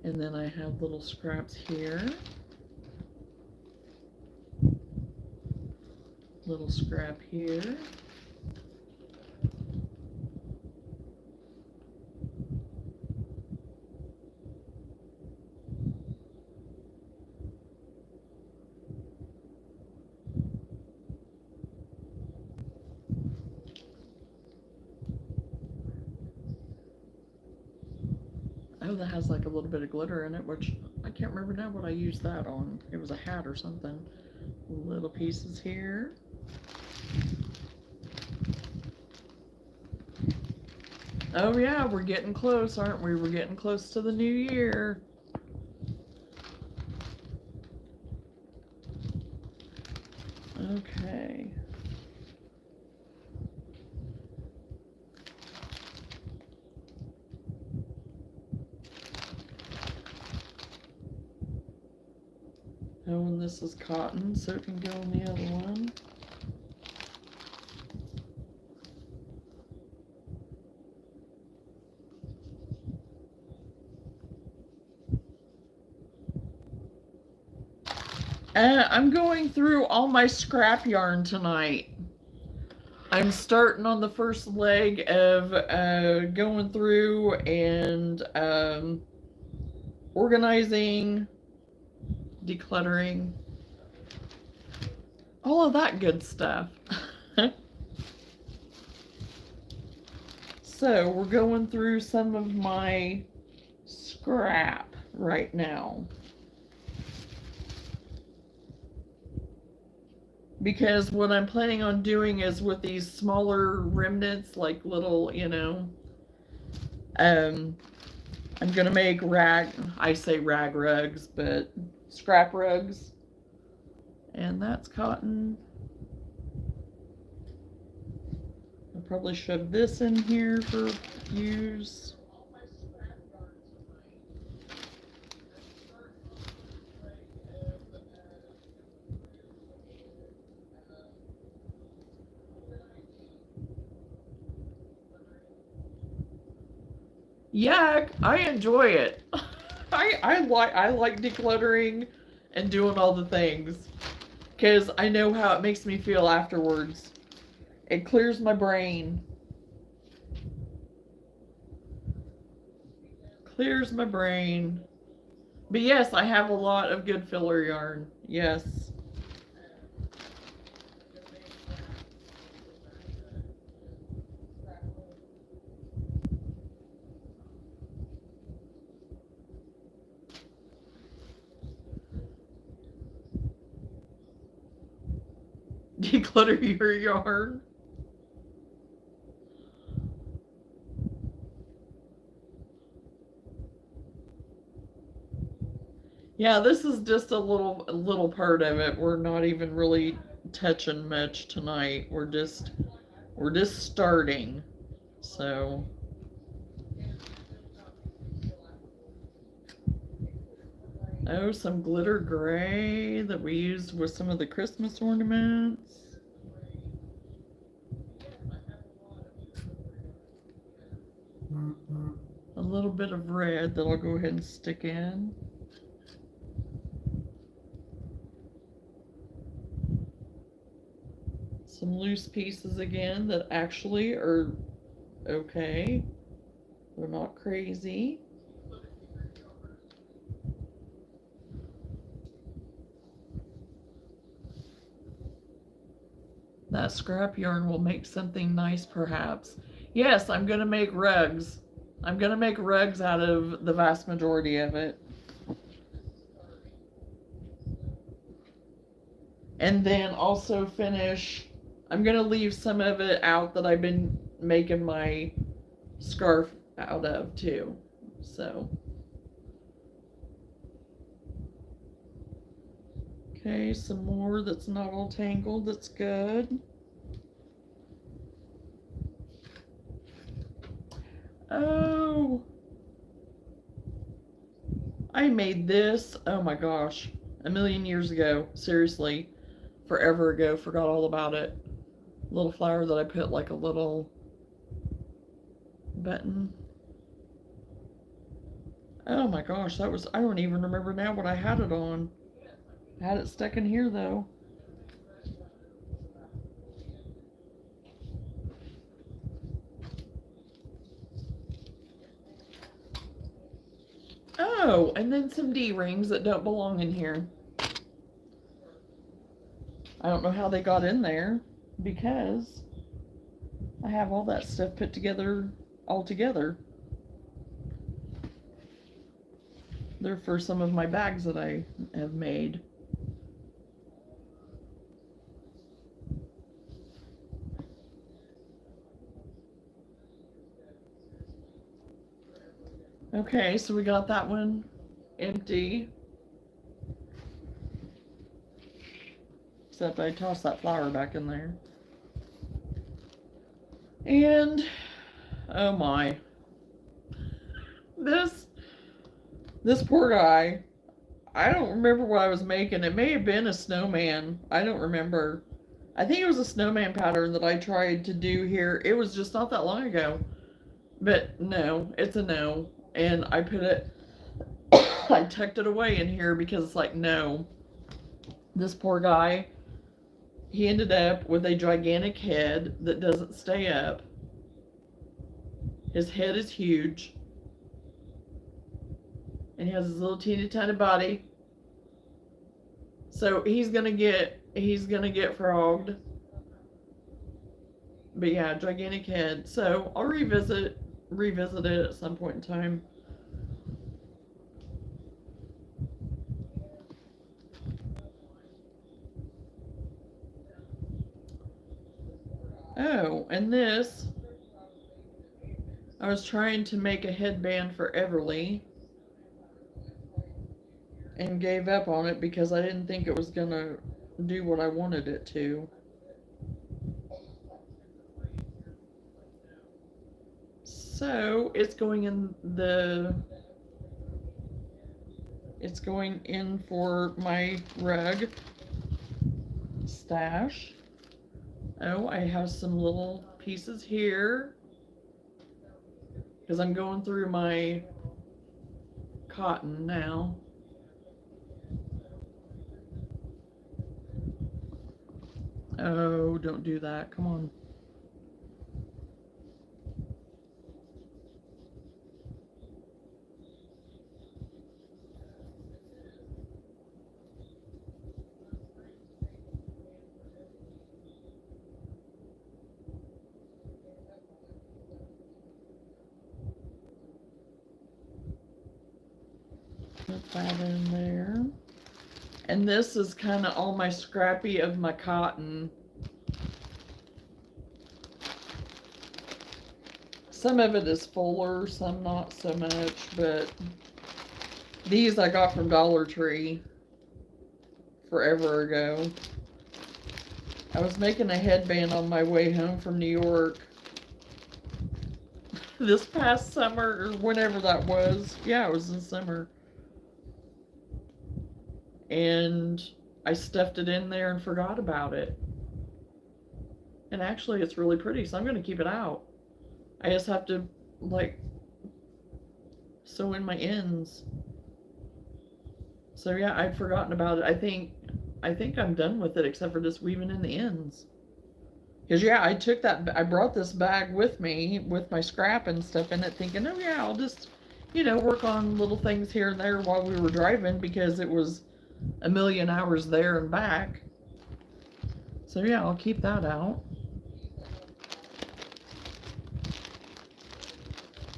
And then I have little scraps here. Little scrap here. Oh, that has like a little bit of glitter in it, which I can't remember now what I used that on. It was a hat or something. Little pieces here. Oh yeah, we're getting close, aren't we? We're getting close to the new year. Okay. Oh, and this is cotton, so it can go on the other one. I'm going through all my scrap yarn tonight. I'm starting on the first leg of going through and organizing, decluttering, all of that good stuff. So we're going through some of my scrap right now. Because what I'm planning on doing is with these smaller remnants, like little, I'm gonna make I say rag rugs, but scrap rugs. And that's cotton. I'll probably shove this in here for use. Yeah, I enjoy it. I like decluttering and doing all the things because I know how it makes me feel afterwards. It clears my brain. Clears my brain. But yes, I have a lot of good filler yarn. Yes. Declutter your yarn. Yeah, this is just a little part of it. We're not even really touching much tonight. We're just starting. So oh, some glitter gray that we used with some of the Christmas ornaments. A little bit of red that I'll go ahead and stick in. Some loose pieces again that actually are okay. They're not crazy. That scrap yarn will make something nice perhaps. Yes, I'm going to make rugs. I'm going to make rugs out of the vast majority of it. And then also finish, I'm going to leave some of it out that I've been making my scarf out of too. So. Okay, some more that's not all tangled. That's good. Oh, I made this, oh my gosh, a million years ago. Seriously, forever ago. Forgot all about it. Little flower that I put like a little button. Oh my gosh, that was, I don't even remember now what I had it on. I had it stuck in here though. Oh, and then some D-rings that don't belong in here. I don't know how they got in there because I have all that stuff put together all together. They're for some of my bags that I have made. Okay, so we got that one empty. Except I tossed that flower back in there. And, oh my. This poor guy, I don't remember what I was making. It may have been a snowman. I don't remember. I think it was a snowman pattern that I tried to do here. It was just not that long ago. But no, it's a no. And I put it, I tucked it away in here because it's like, no. This poor guy, he ended up with a gigantic head that doesn't stay up. His head is huge. And he has his little teeny tiny body. So he's gonna get frogged. But yeah, gigantic head. So I'll revisit it at some point in time. Oh, and this, I was trying to make a headband for Everly and gave up on it because I didn't think it was gonna do what I wanted it to. So it's going in for my rug stash. Oh, I have some little pieces here because I'm going through my cotton now. Oh, don't do that. Come on. Put that in there. And this is kind of all my scrappy of my cotton. Some of it is fuller, some not so much, but these I got from Dollar Tree forever ago. I was making a headband on my way home from New York this past summer, or whenever that was. Yeah, it was in summer. And I stuffed it in there and forgot about it. And actually, it's really pretty, so I'm going to keep it out. I just have to, like, sew in my ends. So yeah, I'd forgotten about it. I think I'm done with it, except for just weaving in the ends. Because yeah, I brought this bag with me with my scrap and stuff in it, thinking, oh yeah, I'll just, work on little things here and there while we were driving, because it was a million hours there and back. So yeah, I'll keep that out.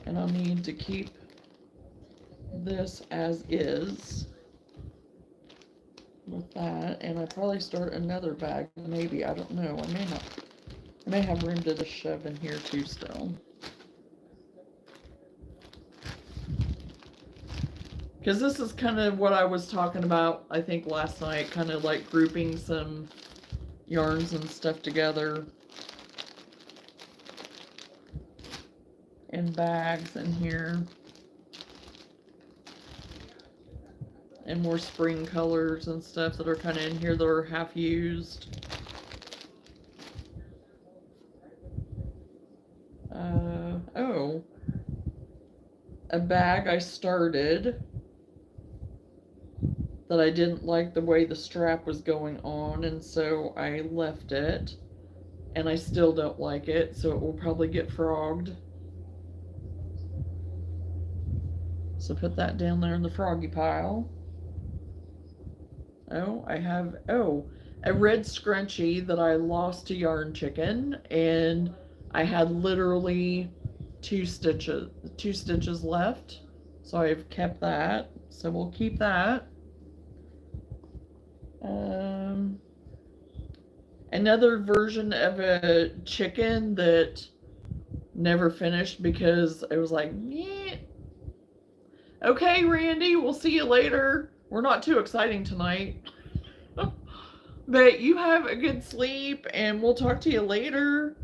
And I'll need to keep this as is with that. And I'll probably start another bag, maybe. I don't know. I may not. I may have room to just shove in here too still. Because this is kind of what I was talking about, I think, last night. Kind of like grouping some yarns and stuff together in bags in here. and more spring colors and stuff that are kind of in here that are half used. Oh, a bag I started that I didn't like the way the strap was going on, and so I left it, and I still don't like it, so it will probably get frogged. So put that down there in the froggy pile. Oh, I have, a red scrunchie that I lost to Yarn Chicken, and I had literally two stitches left. So I've kept that. So we'll keep that. Another version of a chicken that never finished because it was like, yeah. Okay, Randy, we'll see you later. We're not too exciting tonight. But you have a good sleep and we'll talk to you later.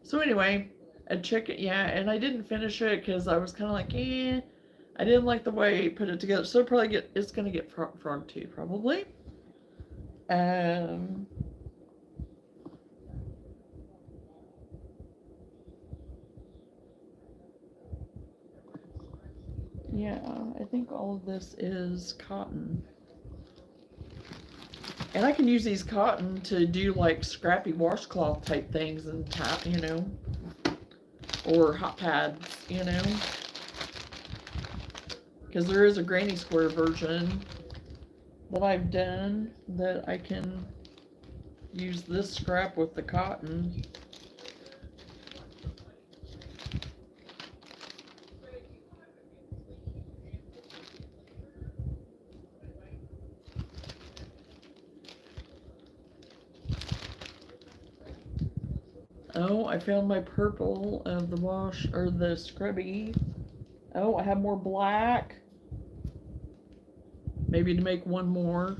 So anyway, a chicken, yeah, and I didn't finish it because I was kind of like, I didn't like the way he put it together. So it's gonna get frog too, probably. Yeah, I think all of this is cotton. And I can use these cotton to do like scrappy washcloth type things and tap, or hot pads, because there is a granny square version that I've done that I can use this scrap with the cotton. Oh, I found my purple of the wash, or the scrubby. Oh, I have more black. Maybe to make one more.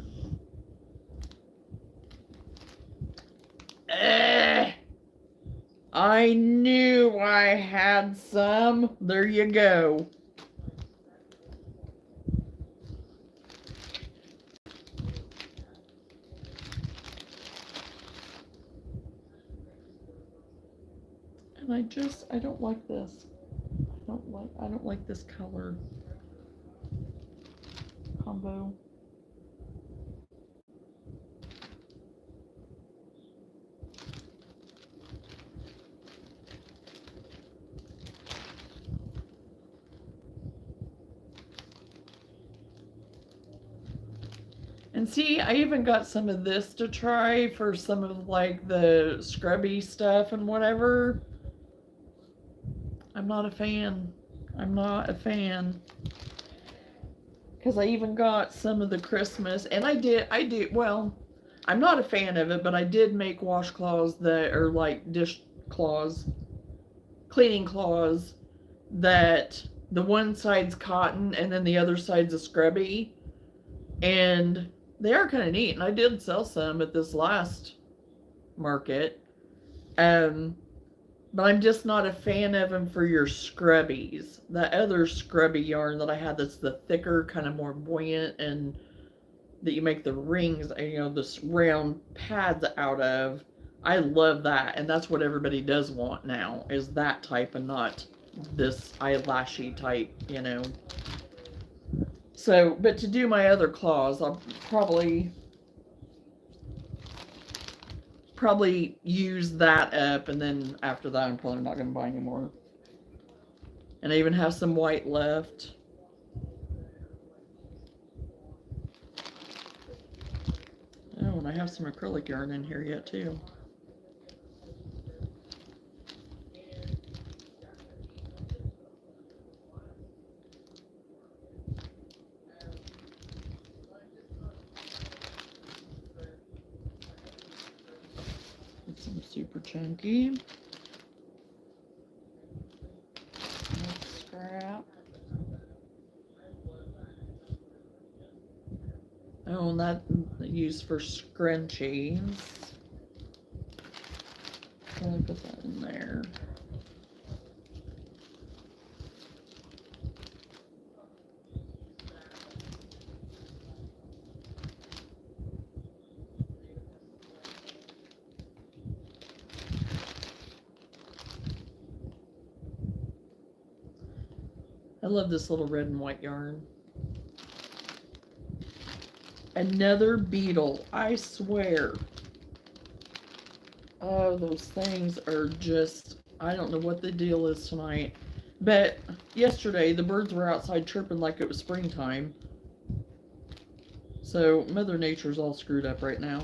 I knew I had some. There you go. And I don't like this. I don't like this color combo. And see, I even got some of this to try for some of like the scrubby stuff and whatever. I'm not a fan. I'm not a fan. Because I even got some of the Christmas, and well, I'm not a fan of it, but I did make washcloths that are like dish cloths, cleaning cloths, that the one side's cotton and then the other side's a scrubby. And they are kind of neat, and I did sell some at this last market. But I'm just not a fan of them for your scrubbies. That other scrubby yarn that I had that's the thicker, kind of more buoyant, and that you make the rings, this round pads out of. I love that, and that's what everybody does want now, is that type and not this eyelashy type, So, but to do my other claws, I'll probably use that up, and then after that I'm probably not going to buy any more. And I even have some white left. Oh, and I have some acrylic yarn in here yet too. It's some super chunky. Scrap. Oh, and that used for scrunchies. So I put that in there. I love this little red and white yarn. Another beetle, I swear. Oh, those things are just, I don't know what the deal is tonight. But yesterday, the birds were outside chirping like it was springtime. So, Mother Nature's all screwed up right now.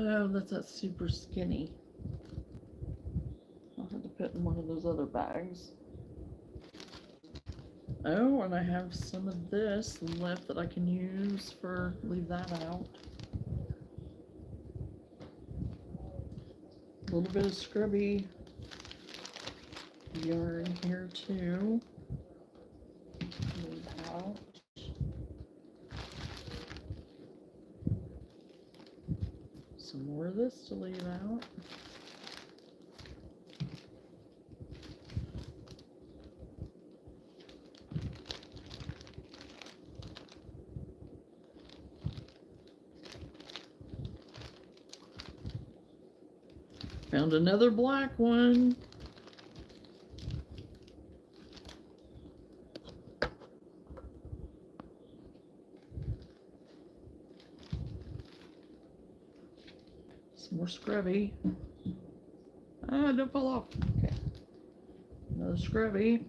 Oh, that's that super skinny. I'll have to put in one of those other bags. Oh, and I have some of this left that I can use for, leave that out. A little bit of scrubby yarn here too. Leave out. Some more of this to leave out. Found another black one. Some more scrubby. Ah, don't fall off. Okay. Another scrubby.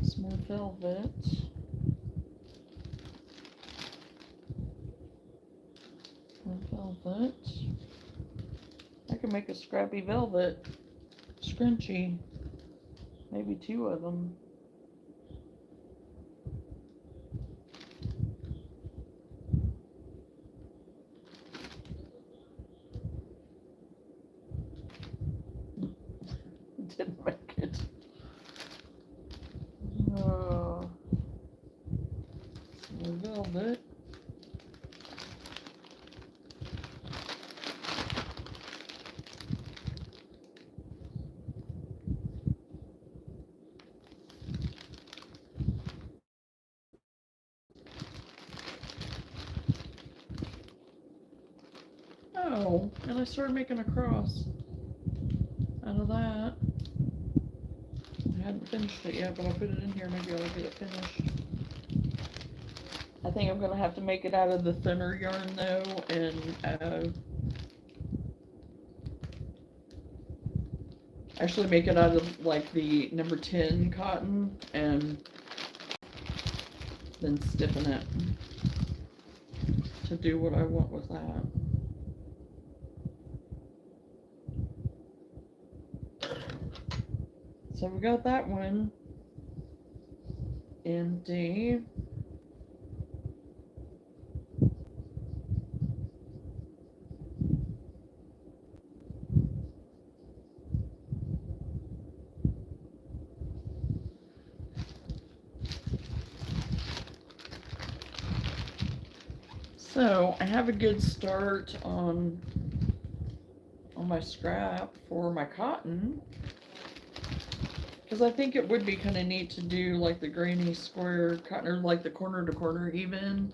Some more velvet. More velvet. I can make a scrappy velvet scrunchie. Maybe two of them. Didn't make it. Some more velvet. Oh, and I started making a cross out of that. I hadn't finished it yet, but I'll put it in here. Maybe I'll get it finished. I think I'm gonna have to make it out of the thinner yarn though, and actually make it out of like the number 10 cotton, and then stiffen it to do what I want with that. So we got that one empty. So I have a good start on my scrap for my cotton, because I think it would be kind of neat to do like the granny square cotton, or like the corner to corner even,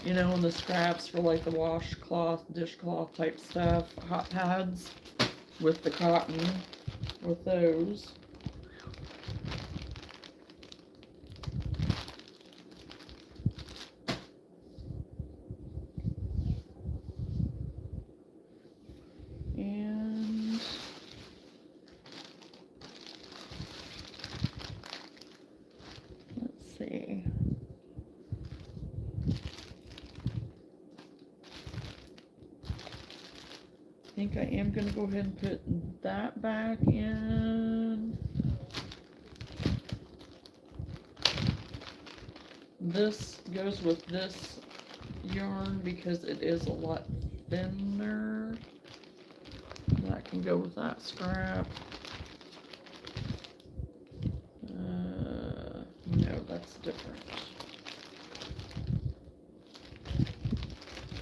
you know, and the scraps for like the washcloth, dishcloth type stuff, hot pads with the cotton, with those. And let's see. I think I am going to go ahead and put that back in. This goes with this yarn because it is a lot thinner. That can go with that scrap. that's different.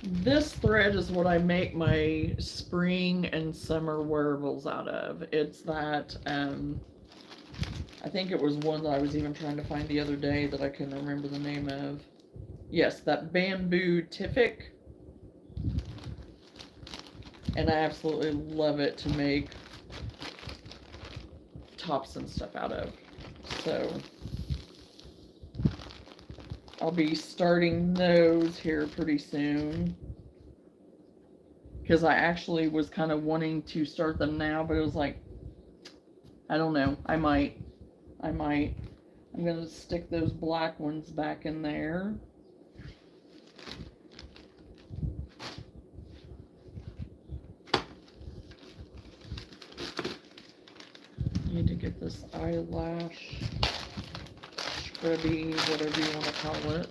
This thread is what I make my spring and summer wearables out of. It's that, I think it was one that I was even trying to find the other day that I couldn't remember the name of. Yes, that bamboo Tiffic. And I absolutely love it to make tops and stuff out of. So I'll be starting those here pretty soon. Because I actually was kind of wanting to start them now, but it was like, I don't know. I might. I'm going to stick those black ones back in there. Need to get this eyelash scrubby, whatever you want to call it,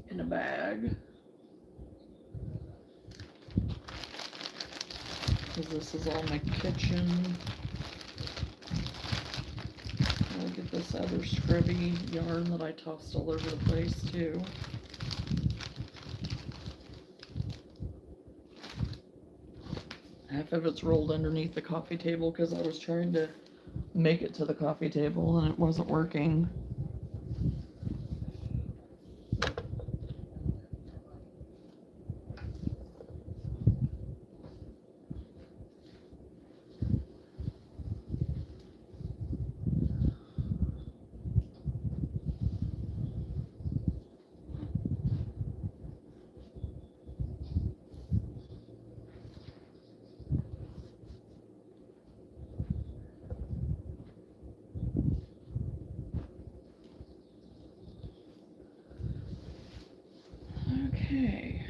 in a bag. Because this is all my kitchen. I'll get this other scrubby yarn that I tossed all over the place too. Half of it's rolled underneath the coffee table because I was trying to make it to the coffee table and it wasn't working. Okay.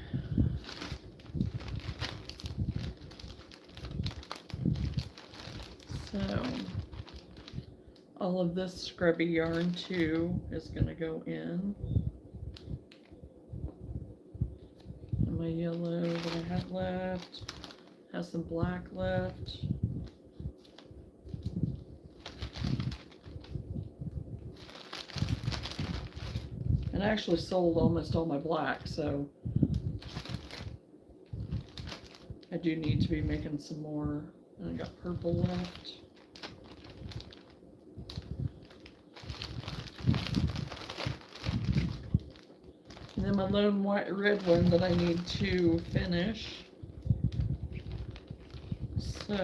So all of this scrubby yarn too is going to go in. And my yellow that I have left has some black left. And I actually sold almost all my black, so I do need to be making some more. And I got purple left. And then my lone white red one that I need to finish. So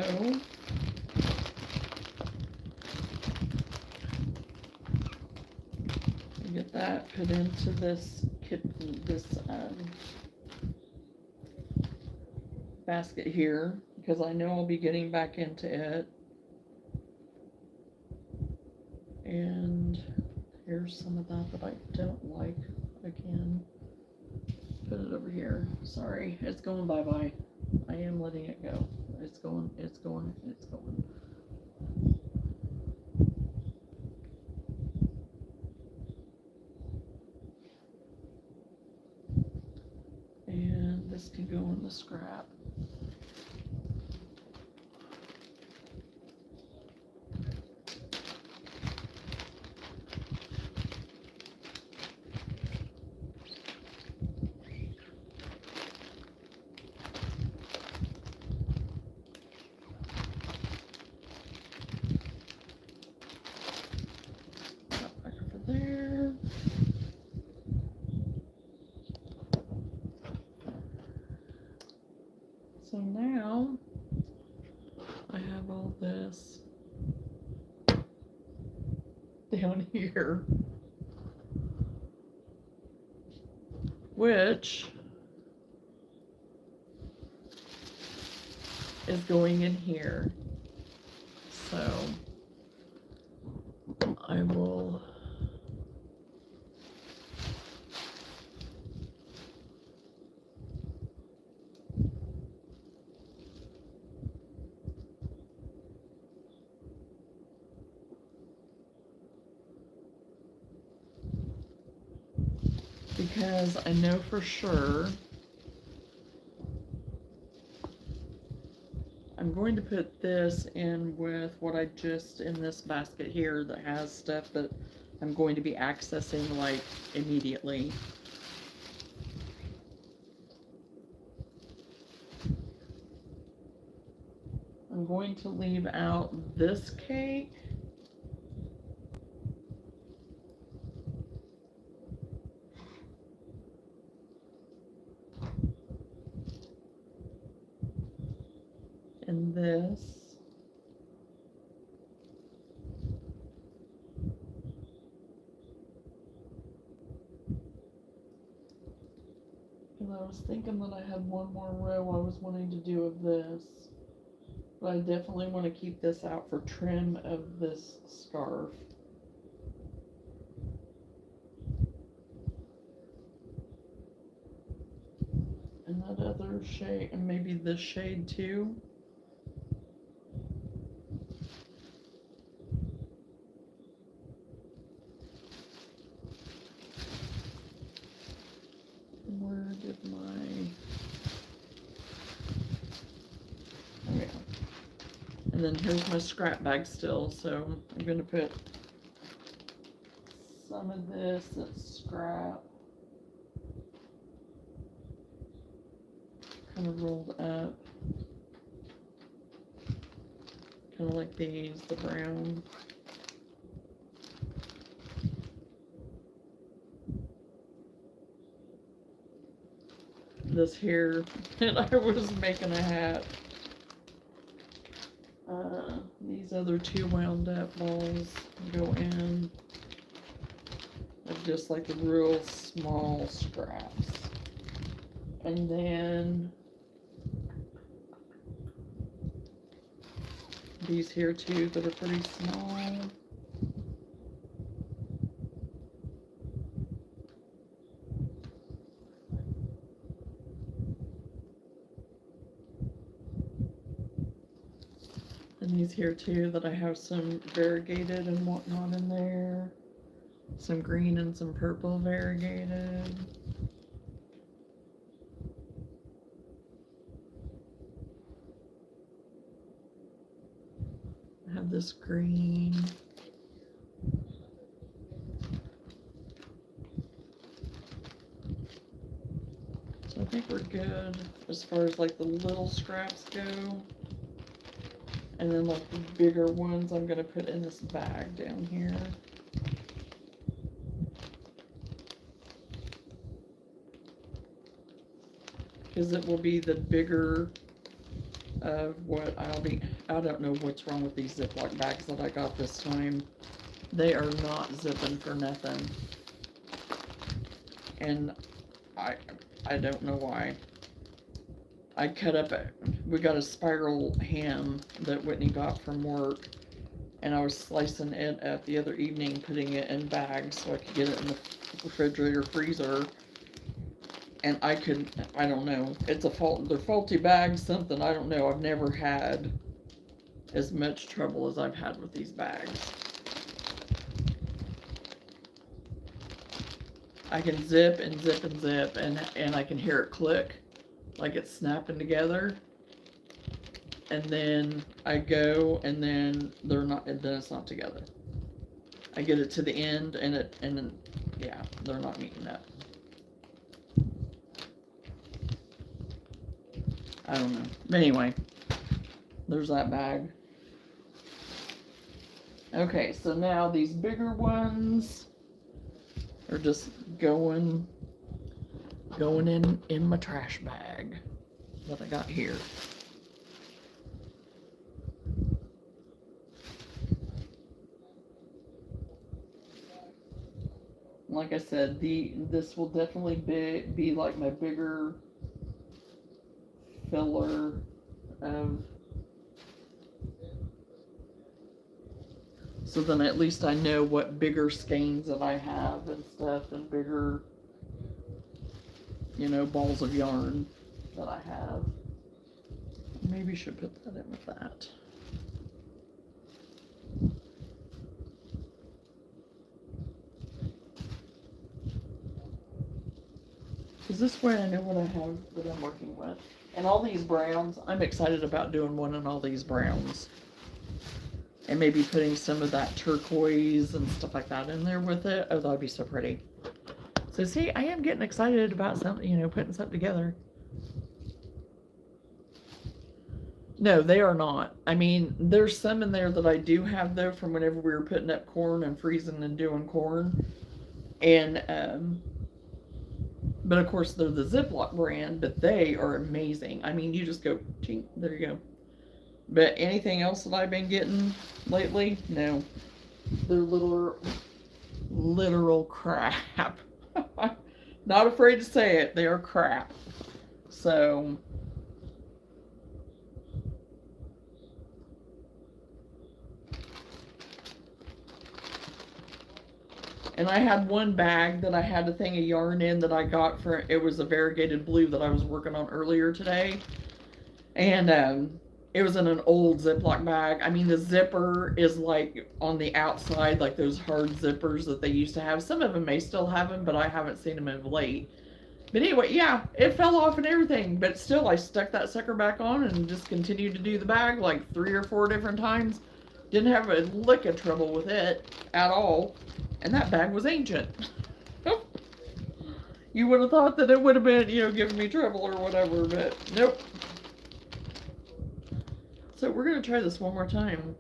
get that put into this basket here, because I know I'll be getting back into it. And here's some of that I don't like. Again, put it over here. Sorry, it's going bye-bye. I am letting it go. It's going. And this can go in the scrap. There. So now I have all this down here, which is going in here. So I will because I know for sure I'm going to put this in with what I just in this basket here that has stuff that I'm going to be accessing like immediately. I'm going to leave out this cake. And this. And I was thinking that I had one more row I was wanting to do of this. But I definitely want to keep this out for trim of this scarf. And that other shade, and maybe this shade too. Where did my... Oh yeah. And then here's my scrap bag still, so I'm going to put some of this that's scrap. Kind of rolled up. Kind of like these, the brown. This here, and I was making a hat. These other two wound up balls go in of just like real small scraps. And then these here too that are pretty small. And these here too that I have some variegated and whatnot in there. Some green and some purple variegated. I have this green. So I think we're good as far as like the little scraps go. And then like the bigger ones I'm gonna put in this bag down here. Because it will be the bigger of what I'll be. I don't know what's wrong with these Ziploc bags that I got this time. They are not zipping for nothing. And I don't know why. I cut up, we got a spiral ham that Whitney got from work, and I was slicing it up the other evening, putting it in bags so I could get it in the refrigerator, freezer, and I don't know, it's a fault, they're faulty bags, something, I don't know, I've never had as much trouble as I've had with these bags. I can zip and zip and zip, and I can hear it click, like it's snapping together, and then I go, and then they're not, and then it's not together. I get it to the end, and then, yeah, they're not meeting up. I don't know. But anyway, there's that bag. Okay, so now these bigger ones are just going in my trash bag that I got here. Like I said, this will definitely be like my bigger filler of, so then at least I know what bigger skeins that I have and stuff, and bigger, you know, balls of yarn that I have. Maybe should put that in with that. Because this way I know what I have that I'm working with. And all these browns, I'm excited about doing one in all these browns. and maybe putting some of that turquoise and stuff like that in there with it. Oh, that would be so pretty. So see, I am getting excited about something, putting something together. No, they are not. I mean, there's some in there that I do have though from whenever we were putting up corn and freezing and doing corn. And but of course they're the Ziploc brand, but they are amazing. I mean, you just go, chink, there you go. But anything else that I've been getting lately? No. They're literal crap. Not afraid to say it. They are crap. So and I had one bag that I had a thing of yarn in that I got for, it was a variegated blue that I was working on earlier today. And it was in an old Ziploc bag. I mean, the zipper is like on the outside, like those hard zippers that they used to have. Some of them may still have them, but I haven't seen them of late. But anyway, yeah, it fell off and everything. But still, I stuck that sucker back on and just continued to do the bag like 3 or 4 different times. Didn't have a lick of trouble with it at all. And that bag was ancient. You would have thought that it would have been, giving me trouble or whatever, but nope. So we're going to try this one more time.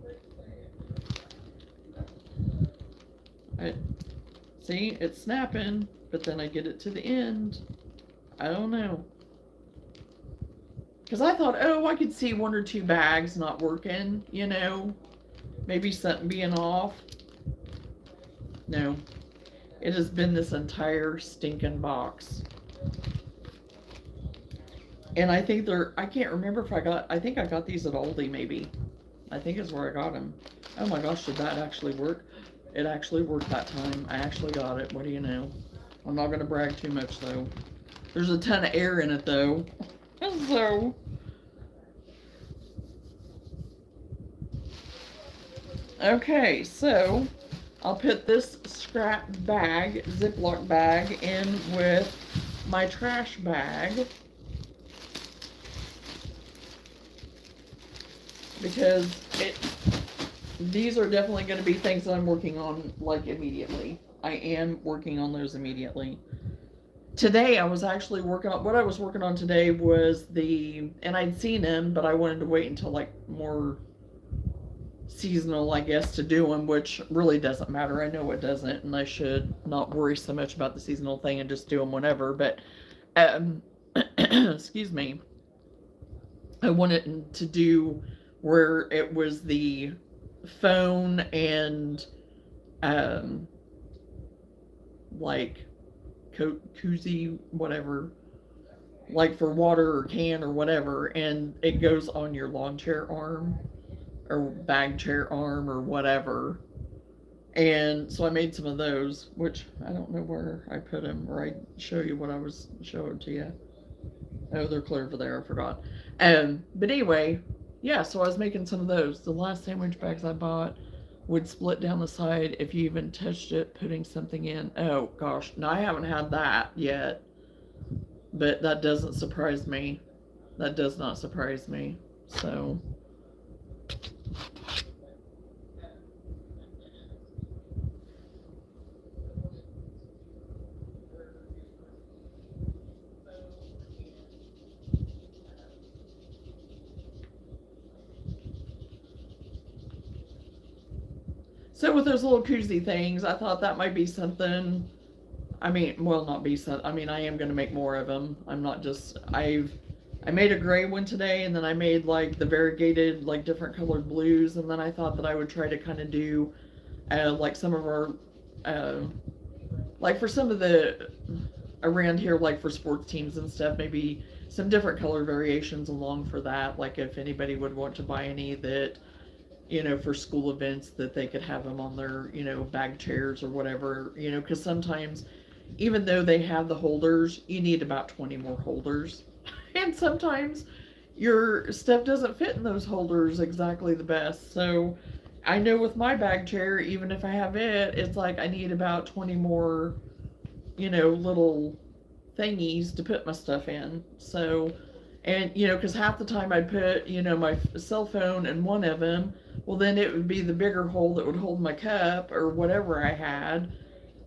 See, it's snapping, but then I get it to the end. I don't know. Because I thought, oh, I could see 1 or 2 bags not working, maybe something being off. No, it has been this entire stinking box. And I think I can't remember if I think I got these at Aldi maybe. I think is where I got them. Oh my gosh, did that actually work? It actually worked that time. I actually got it. What do you know? I'm not going to brag too much though. There's a ton of air in it though. So. Okay, so I'll put this scrap bag, Ziploc bag, in with my trash bag. Because these are definitely going to be things that I'm working on like immediately. I am working on those immediately. Today I was actually working on, what I was working on today was and I'd seen them, but I wanted to wait until like more seasonal, I guess, to do them, which really doesn't matter. I know it doesn't, and I should not worry so much about the seasonal thing and just do them whenever, but excuse me, I wanted to do where it was the phone and like koozie, whatever, like for water or can or whatever, and it goes on your lawn chair arm or bag chair arm or whatever. And so I made some of those, which I don't know where I put them, or I show you what I was showing to you. Oh, they're clear over there, I forgot. But anyway, yeah, so I was making some of those. The last sandwich bags I bought would split down the side if you even touched it, putting something in. Oh gosh, no, I haven't had that yet, but that doesn't surprise me. That does not surprise me. So with those little koozie things, I thought that might be something. I mean, well, not be something. I mean, I am going to make more of them. I'm not just. I made a gray one today, and then I made like the variegated, like different colored blues, and then I thought that I would try to kind of do, like some of our, like for some of the around here, like for sports teams and stuff, maybe some different color variations along for that. Like if anybody would want to buy any that, for school events, that they could have them on their, bag chairs or whatever, because sometimes, even though they have the holders, you need about 20 more holders. And sometimes your stuff doesn't fit in those holders exactly the best. So I know with my bag chair, even if I have it, it's like I need about 20 more, little thingies to put my stuff in. So And, because half the time I'd put, my cell phone in one of them, well, then it would be the bigger hole that would hold my cup or whatever I had,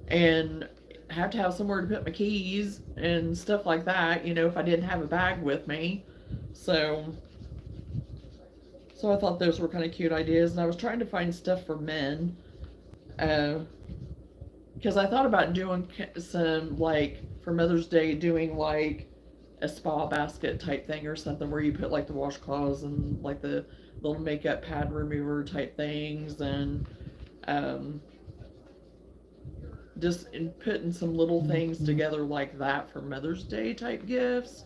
and have to have somewhere to put my keys and stuff like that, if I didn't have a bag with me. So, so I thought those were kind of cute ideas, and I was trying to find stuff for men, because I thought about doing some, like, for Mother's Day, doing like a spa basket type thing or something where you put like the washcloths and like the little makeup pad remover type things, and um, just putting some little things together like that for Mother's Day type gifts.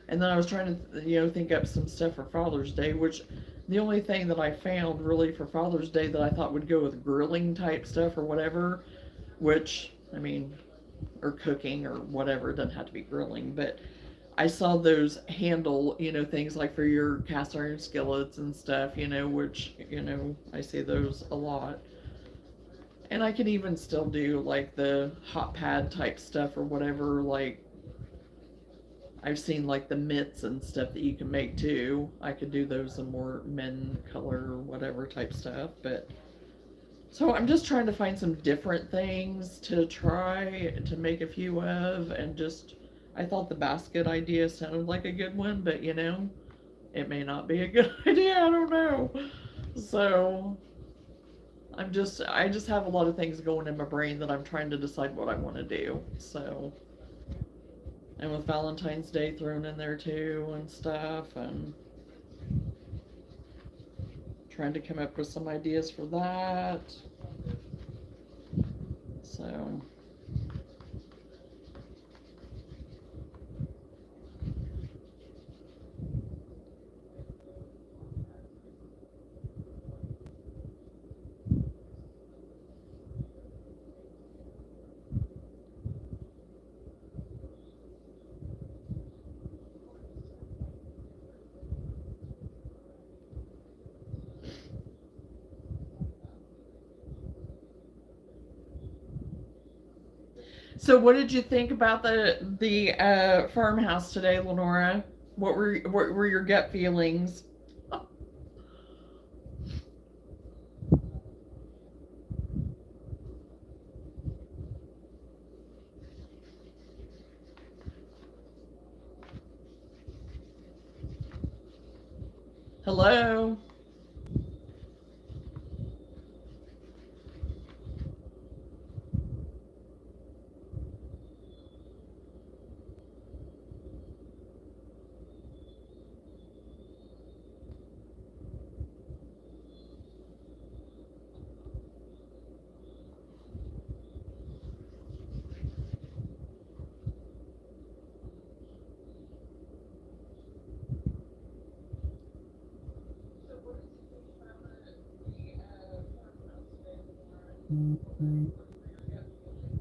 And then I was trying to, think up some stuff for Father's Day, which the only thing that I found really for Father's Day that I thought would go with grilling type stuff or whatever, which, I mean, or cooking or whatever, it doesn't have to be grilling, but I saw those handle, things like for your cast iron skillets and stuff, which, I see those a lot. And I can even still do like the hot pad type stuff or whatever, like I've seen like the mitts and stuff that you can make too. I could do those in more men color or whatever type stuff, but so I'm just trying to find some different things to try to make a few of, and just I thought the basket idea sounded like a good one, but it may not be a good idea. I don't know. So I just have a lot of things going in my brain that I'm trying to decide what I want to do. So, and with Valentine's Day thrown in there too and stuff, and trying to come up with some ideas for that. So, so what did you think about the farmhouse today, Lenora? What were your gut feelings? Hello.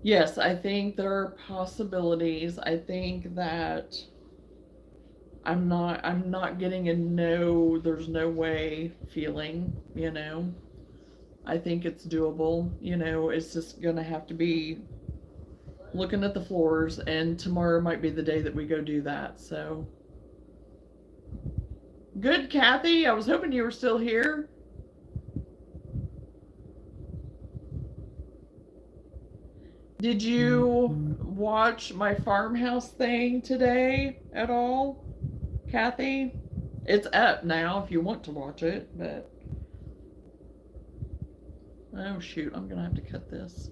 Yes, I think there are possibilities. I think that I'm not getting a no, there's no way feeling. I think it's doable. It's just gonna have to be looking at the floors, and tomorrow might be the day that we go do that. So good, Kathy. I was hoping you were still here. Did you watch my farmhouse thing today at all, Kathy? It's up now if you want to watch it, but oh shoot, I'm gonna have to cut this.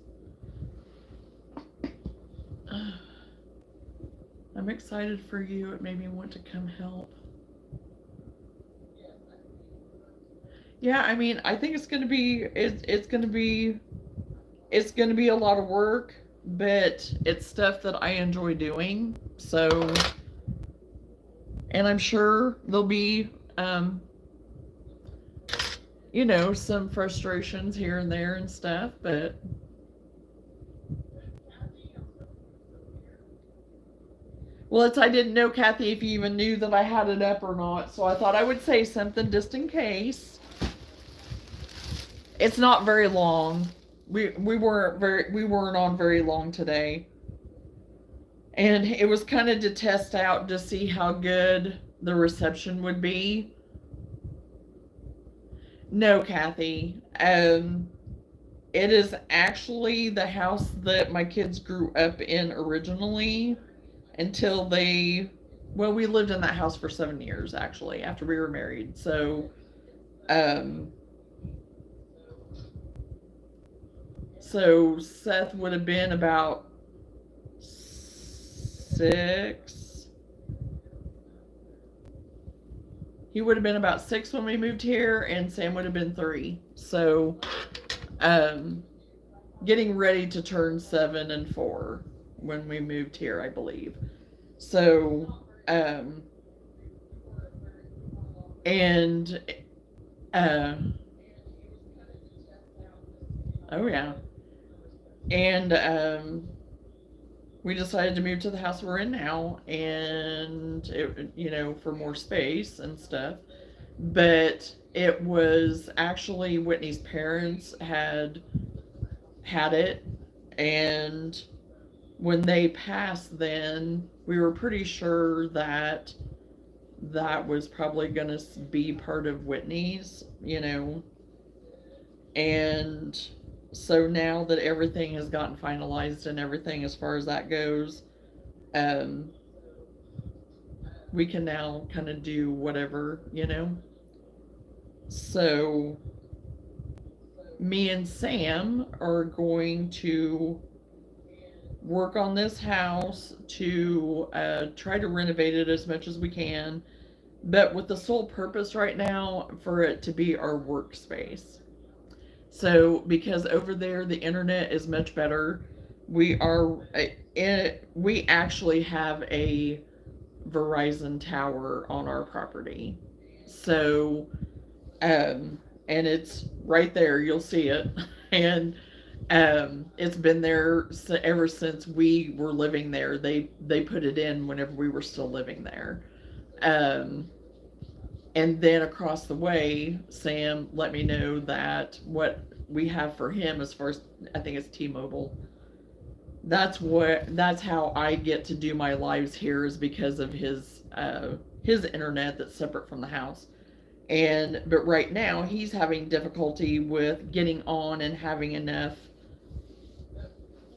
I'm excited for you. It made me want to come help. Yeah, I mean, I think it's gonna be a lot of work, but it's stuff that I enjoy doing. So, and I'm sure there'll be some frustrations here and there and stuff, but well, I didn't know, Kathy, if you even knew that I had it up or not, so I thought I would say something just in case. It's not very long. We weren't on very long today, and it was kind of to test out to see how good the reception would be. No, Kathy. It is actually the house that my kids grew up in originally until they, well, we lived in that house for 7 years actually after we were married. Um, so Seth would have been about 6. He would have been about 6 when we moved here, and Sam would have been 3. So, um, getting ready to turn 7 and 4 when we moved here, I believe. So, and, uh, oh yeah. And, we decided to move to the house we're in now, and for more space and stuff. But it was actually Whitney's parents had it, and when they passed, then we were pretty sure that that was probably going to be part of Whitney's. And so now that everything has gotten finalized and everything as far as that goes, um, we can now kind of do whatever. So me and Sam are going to work on this house to try to renovate it as much as we can, but with the sole purpose right now for it to be our workspace. So, because over there the internet is much better, we actually have a Verizon tower on our property. So, and it's right there. You'll see it, and it's been there ever since we were living there. They put it in whenever we were still living there. Um, and then across the way, Sam let me know that what we have for him as far as, I think it's T-Mobile. That's how I get to do my lives here, is because of his internet that's separate from the house. But right now he's having difficulty with getting on and having enough,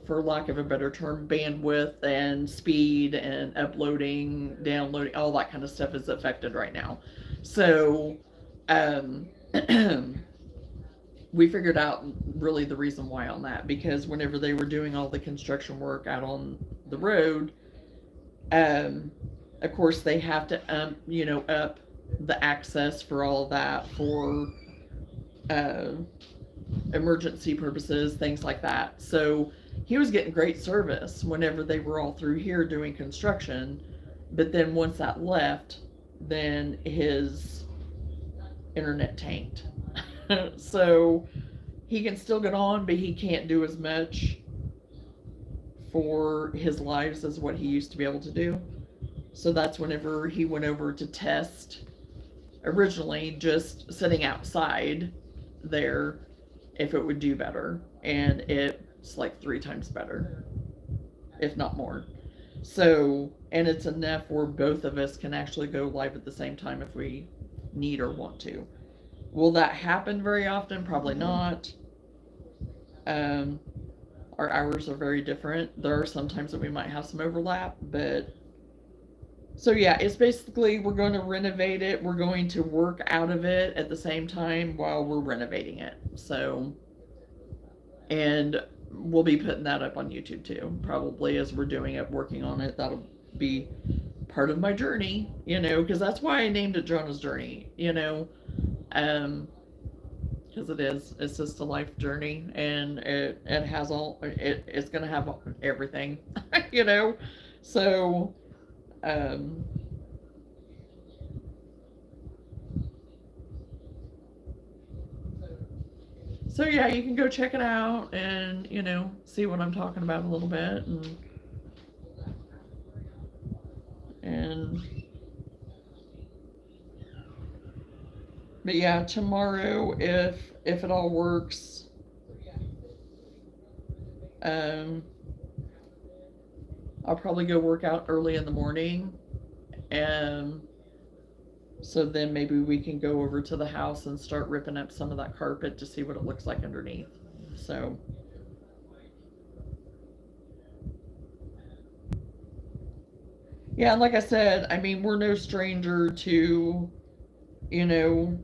for lack of a better term, bandwidth and speed and uploading, downloading, all that kind of stuff is affected right now. So, um, we figured out really the reason why on that, because whenever they were doing all the construction work out on the road, um, of course they have to, up the access for all of that for, uh, emergency purposes, things like that. So he was getting great service whenever they were all through here doing construction. But then once that left, then his internet tanked. So he can still get on, but he can't do as much for his lives as what he used to be able to do. So that's whenever he went over to test, originally just sitting outside there, if it would do better. And it's like 3 times better, if not more. So, and it's enough where both of us can actually go live at the same time if we need or want to. Will that happen very often? Probably not. Um, our hours are very different. There are some times that we might have some overlap, but so yeah, it's basically, we're going to renovate it. We're going to work out of it at the same time while we're renovating it. So, and we'll be putting that up on YouTube too, probably as we're doing it, working on it. That'll be part of my journey, because that's why I named it Johnna's Journey, because it's just a life journey, and it has it's gonna have everything, so, um, so yeah, you can go check it out and see what I'm talking about a little bit, and but yeah, tomorrow, if it all works, um, I'll probably go work out early in the morning, and So then maybe we can go over to the house and start ripping up some of that carpet to see what it looks like underneath. So, yeah, and like I said, I mean, we're no stranger to, you know,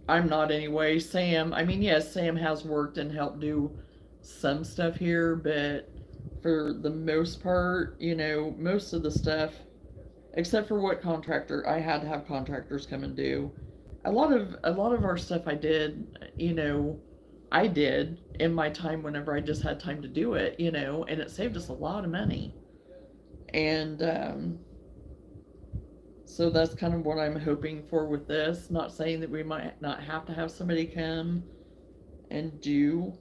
I'm not anyway. Sam, I mean, yes, Sam has worked and helped do some stuff here, but for the most part, most of the stuff, except for what contractor I had to have contractors come and do. A lot of our stuff I did in my time whenever I just had time to do it, and it saved us a lot of money. And so that's kind of what I'm hoping for with this. Not saying that we might not have to have somebody come and do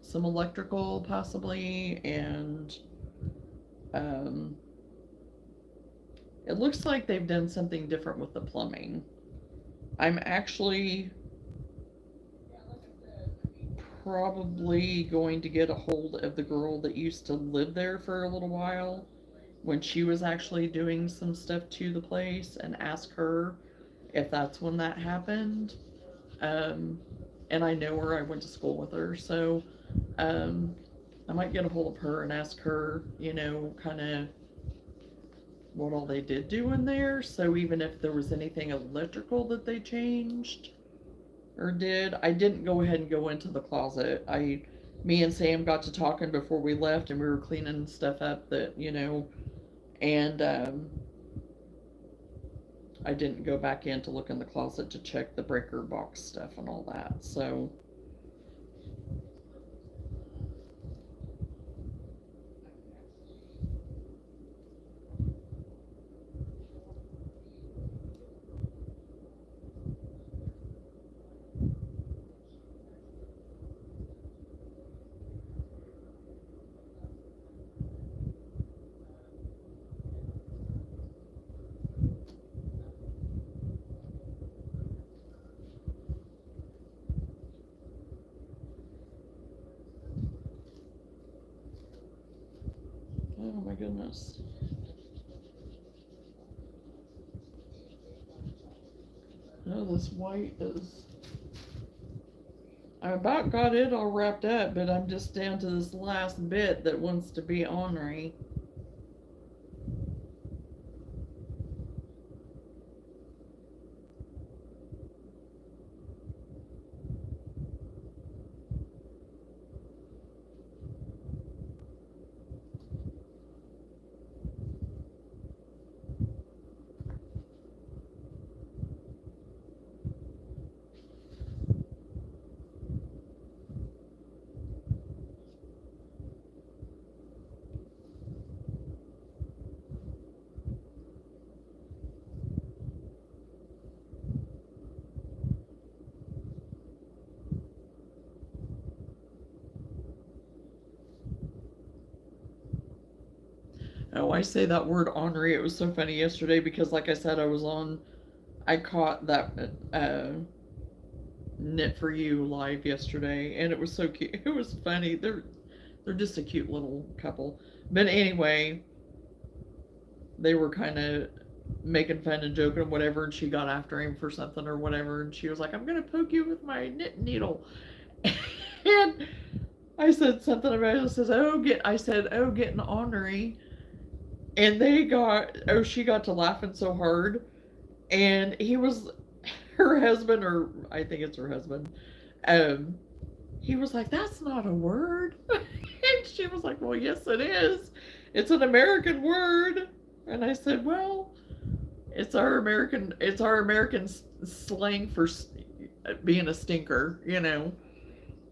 some electrical possibly, and um, it looks like they've done something different with the plumbing. I'm actually probably going to get a hold of the girl that used to live there for a little while when she was actually doing some stuff to the place and ask her if that's when that happened. Um, and I know her, I went to school with her, so um, I might get a hold of her and ask her, kind of what all they did do in there. So even if there was anything electrical that they changed or did, I didn't go ahead and go into the closet. Me and Sam got to talking before we left, and we were cleaning stuff up and I didn't go back in to look in the closet to check the breaker box stuff and all that. So, oh my goodness. Oh, this white is. I about got it all wrapped up, but I'm just down to this last bit that wants to be ornery. Oh, I say that word ornery. It was so funny yesterday because, like I said, I caught that Knit for You live yesterday, and it was so cute. It was funny. They're just a cute little couple. But anyway, they were kind of making fun and joking and whatever, and she got after him for something or whatever, and she was like, "I'm gonna poke you with my knit needle," and I said something about it. I said, "Oh, getting ornery," and she got to laughing so hard, and he was her husband, or I think it's her husband. Um, he was like, "That's not a word," and she was like, "Well, yes, it is. It's an American word." And I said, "Well, it's our American slang for being a stinker."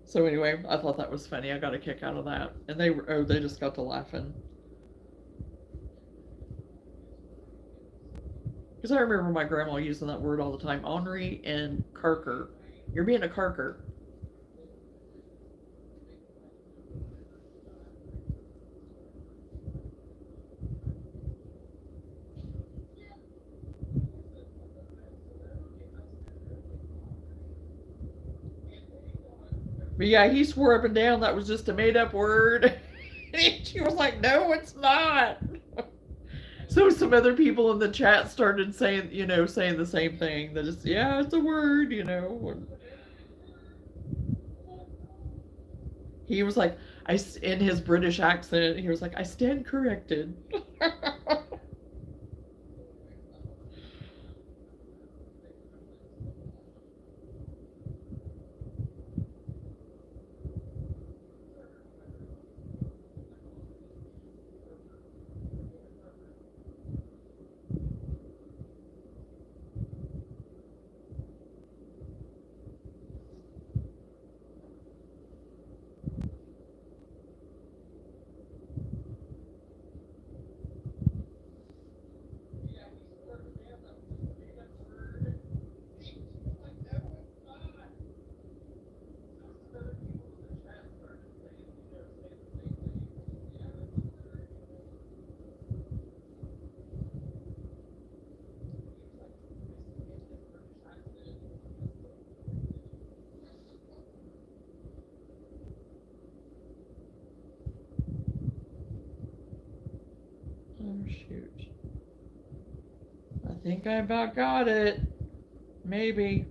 So anyway, I thought that was funny. I got a kick out of that, and they just got to laughing because I remember my grandma using that word all the time, ornery and carker. You're being a carker. But yeah, he swore up and down that was just a made up word. And she was like, "No, it's not." So some other people in the chat started saying, saying the same thing. That it's, yeah, it's a word. He was like, in his British accent, he was like, I stand corrected. Oh, shoot. I think I about got it. Maybe.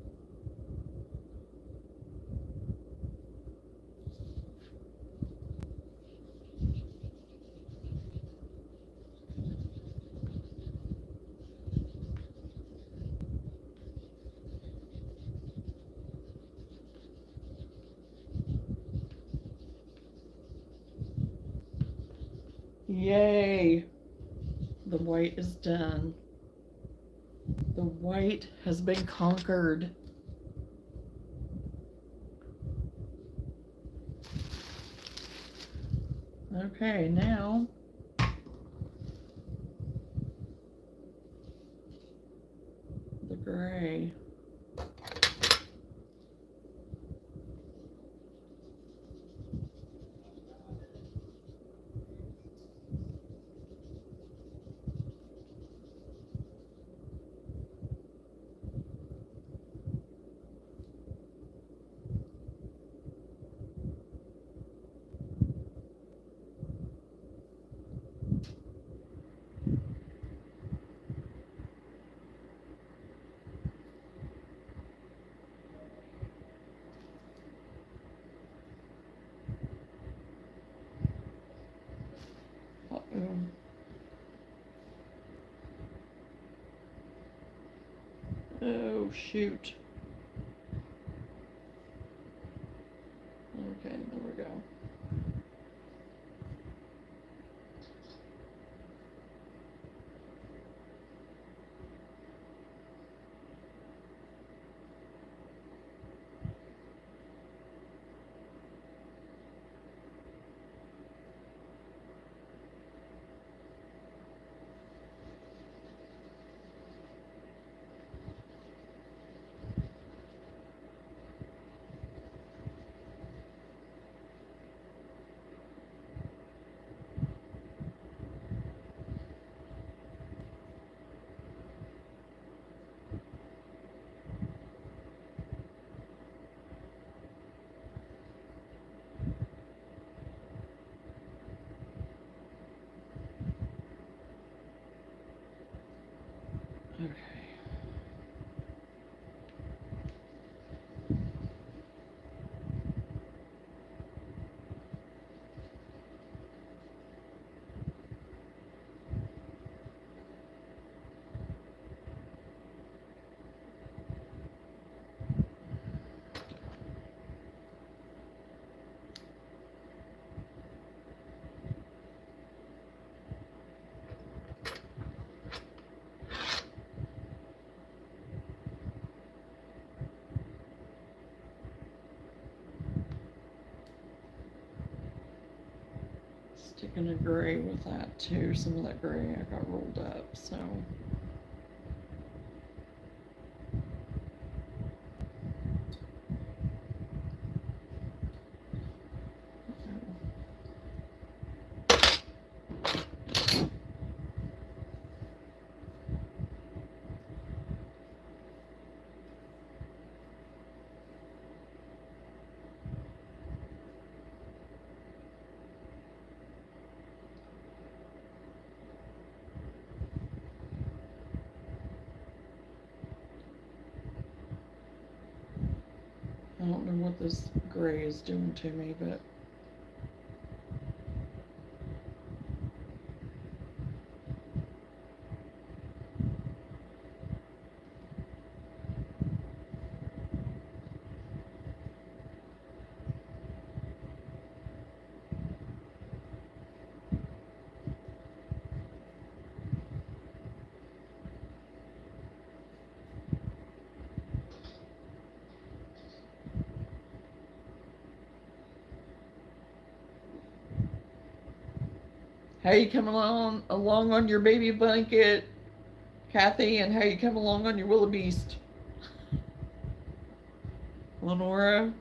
Yay. The white is done. The white has been conquered. Okay, now the gray. Uh-oh. Oh, shoot. Okay, there we go. Okay. Sticking a gray with that too. Some of that gray I got rolled up, so. know what this gray is doing to me, but how you coming along on your baby blanket, Kathy, and how you come along on your wildebeest, Lenora?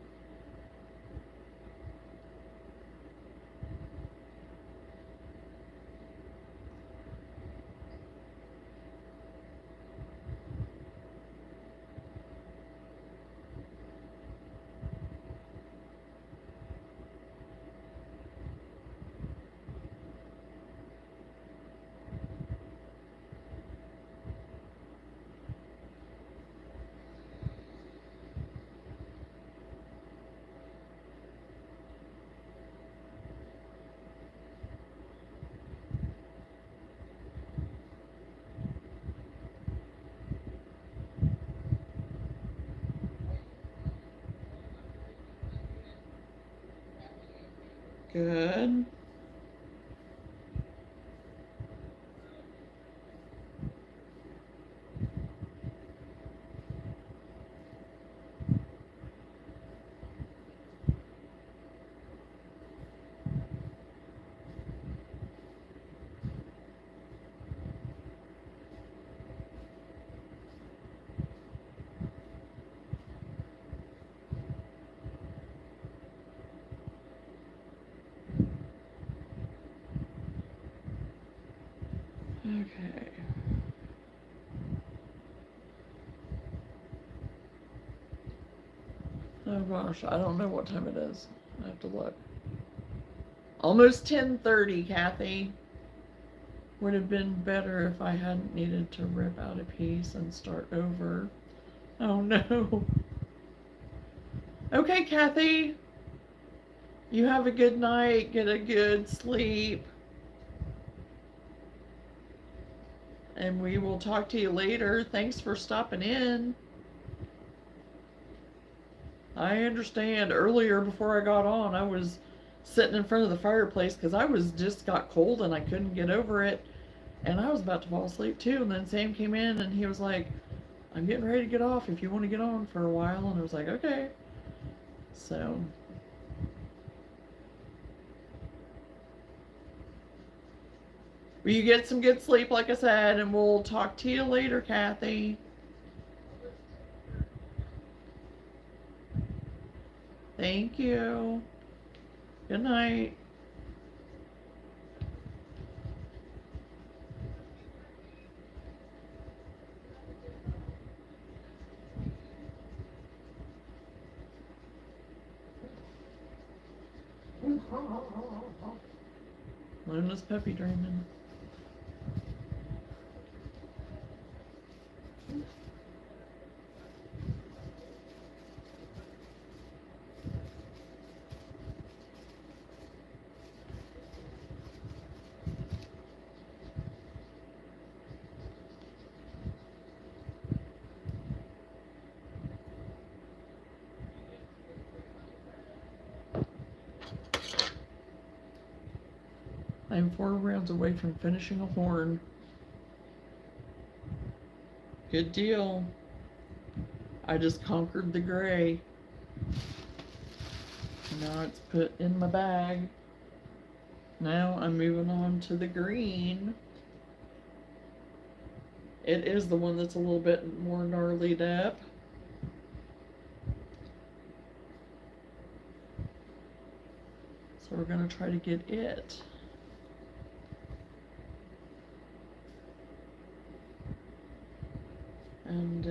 Good. Okay. Oh gosh, I don't know what time it is. I have to look. Almost 10:30, Kathy. Would have been better if I hadn't needed to rip out a piece and start over. Oh no. Okay, Kathy. You have a good night. Get a good sleep. And we will talk to you later. Thanks for stopping in. I understand. Earlier, before I got on, I was sitting in front of the fireplace because I was just got cold and I couldn't get over it. And I was about to fall asleep too. And then Sam came in and he was like, I'm getting ready to get off if you want to get on for a while. And I was like, okay. So, will you get some good sleep, like I said, and we'll talk to you later, Kathy. Thank you. Good night. Luna's puppy dreaming. I'm 4 rounds away from finishing a horn. Good deal. I just conquered the gray. Now it's put in my bag. Now I'm moving on to the green. It is the one that's a little bit more gnarlied up. So we're going to try to get it. And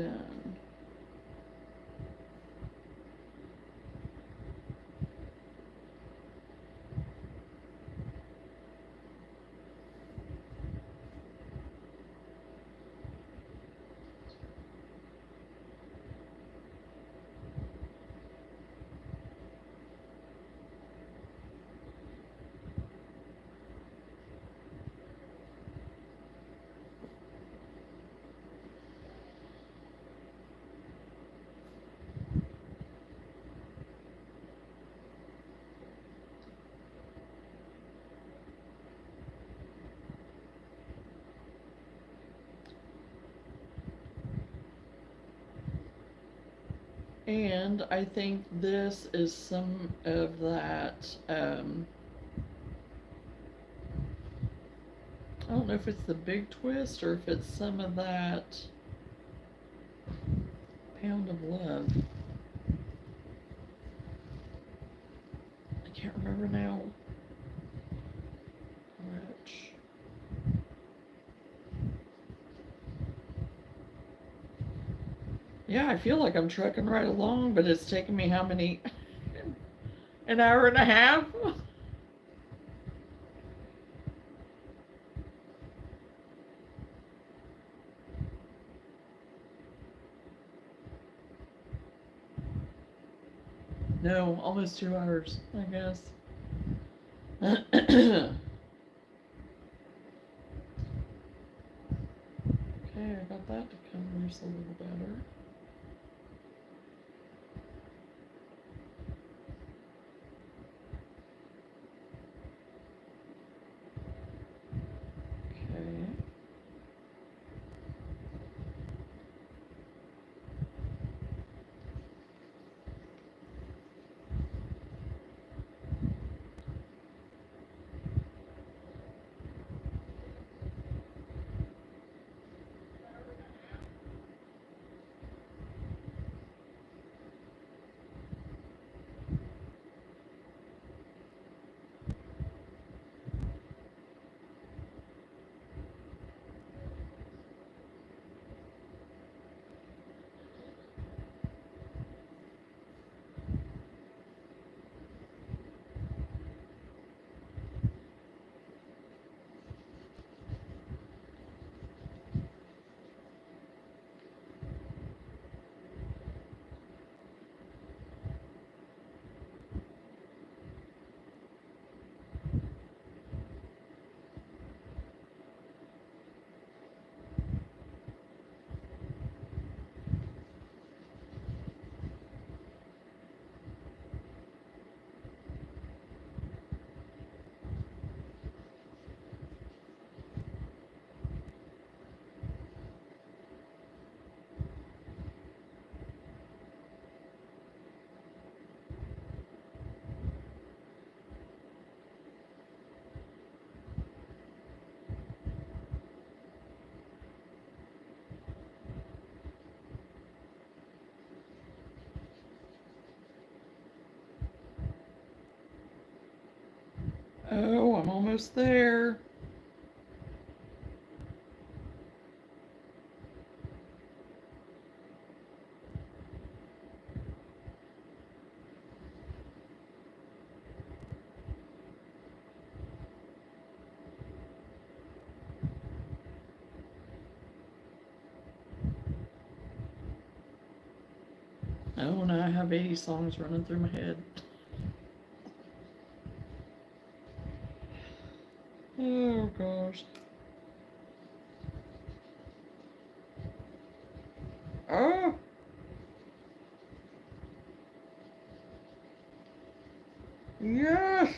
And I think this is some of that, I don't know if it's the big twist or if it's some of that pound of love. I can't remember now. Which. Yeah, I feel like I'm trucking right along, but it's taken me how many? An hour and a half? No, almost 2 hours, I guess. Okay, I got that to come loose a little better. Okay. Oh, I'm almost there. Oh, and I have 80 songs running through my head. Oh, gosh. Oh! Yes!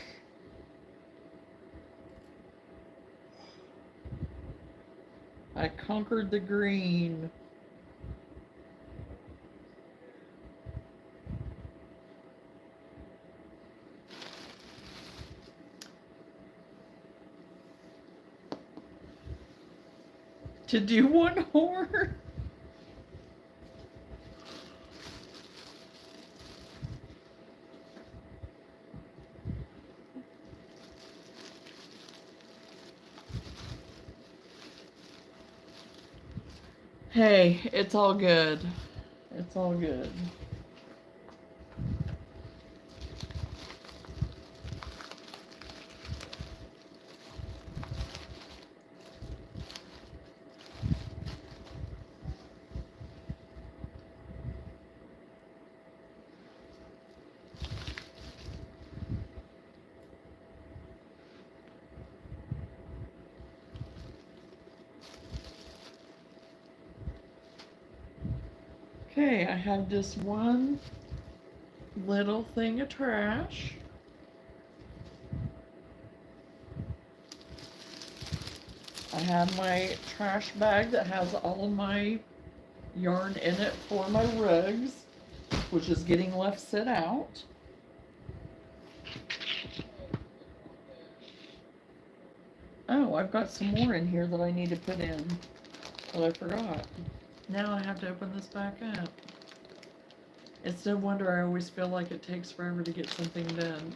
I conquered the green. To do one more? Hey, it's all good. It's all good. Okay, I have just one little thing of trash. I have my trash bag that has all of my yarn in it for my rugs. which is getting left sit out. Oh, I've got some more in here that I need to put in that I forgot. Now I have to open this back up. It's no wonder I always feel like it takes forever to get something done.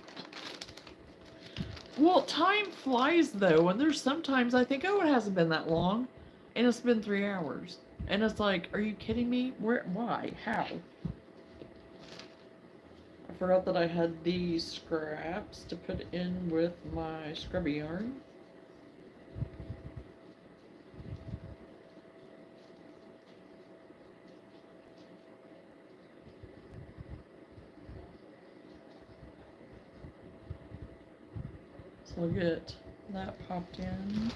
Well, time flies though, and there's sometimes I think, oh, it hasn't been that long, and it's been 3 hours. And it's like, are you kidding me? Where, why, how? I forgot that I had these scraps to put in with my scrubby yarn. So I'll get that popped in.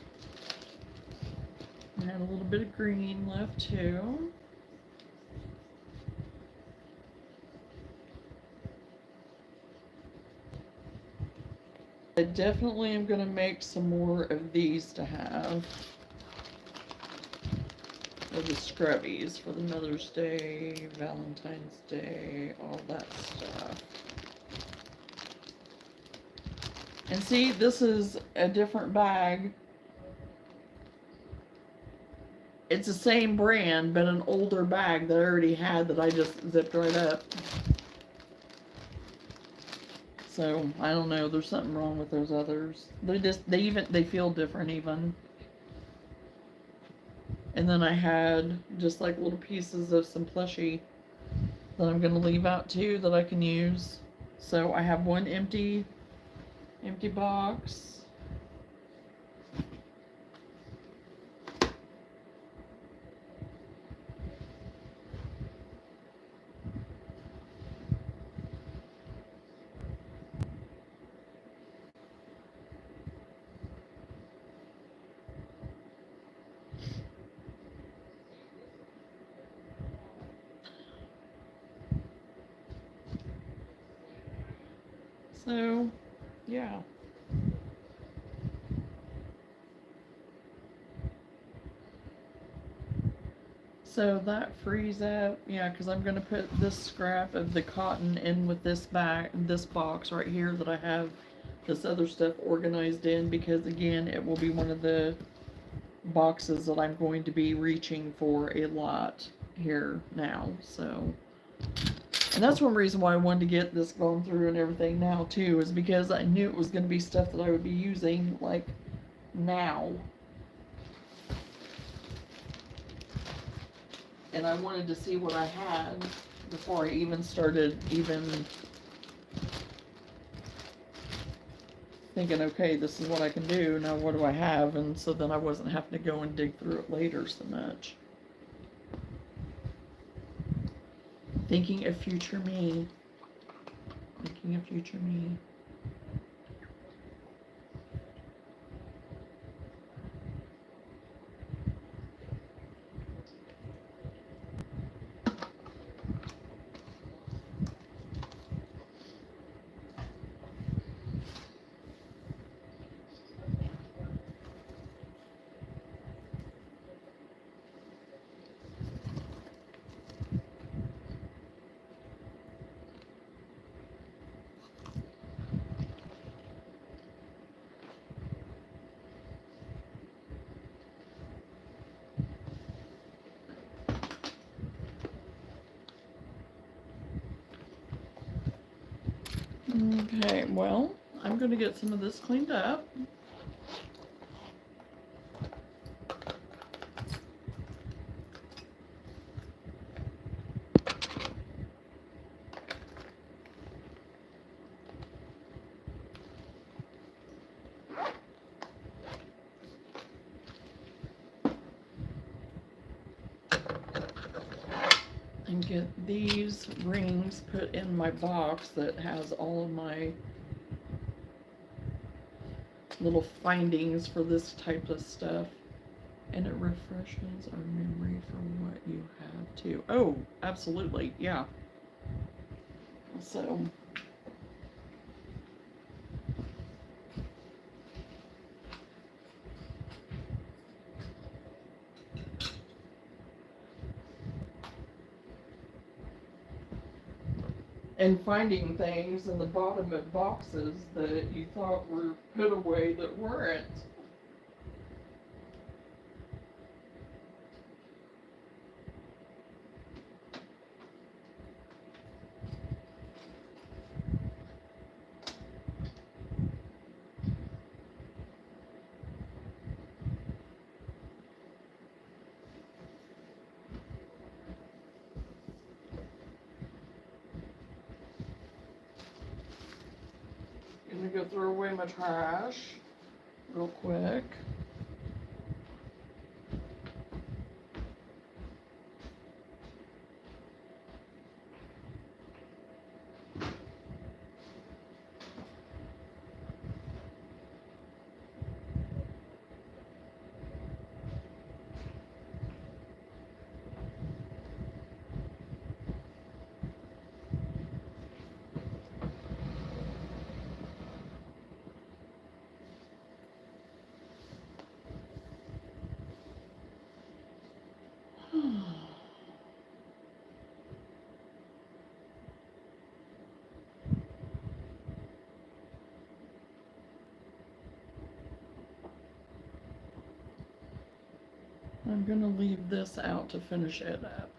I had a little bit of green left too. I definitely am going to make some more of these to have. For the scrubbies for the Mother's Day, Valentine's Day, all that stuff. And see, this is a different bag. It's the same brand, but an older bag that I already had that I just zipped right up. So, I don't know, there's something wrong with those others. They feel different even. And then I had just like little pieces of some plushie that I'm gonna leave out too that I can use. So I have one empty box. So, yeah. So that frees up, yeah, because I'm going to put this scrap of the cotton in with this box right here that I have this other stuff organized in, because again, it will be one of the boxes that I'm going to be reaching for a lot here now, so. And that's one reason why I wanted to get this going through and everything now too, is because I knew it was going to be stuff that I would be using, like, now. And I wanted to see what I had before I even started thinking, okay, this is what I can do, now what do I have? And so then I wasn't having to go and dig through it later so much. Thinking of future me. Thinking of future me. Okay, well, I'm going to get some of this cleaned up. And get these rings put in my box that has all of my little findings for this type of stuff. And it refreshes our memory for what you have too. Oh, absolutely, yeah. So and finding things in the bottom of boxes that you thought were put away that weren't. Gonna go throw away my trash real quick. I'm gonna leave this out to finish it up.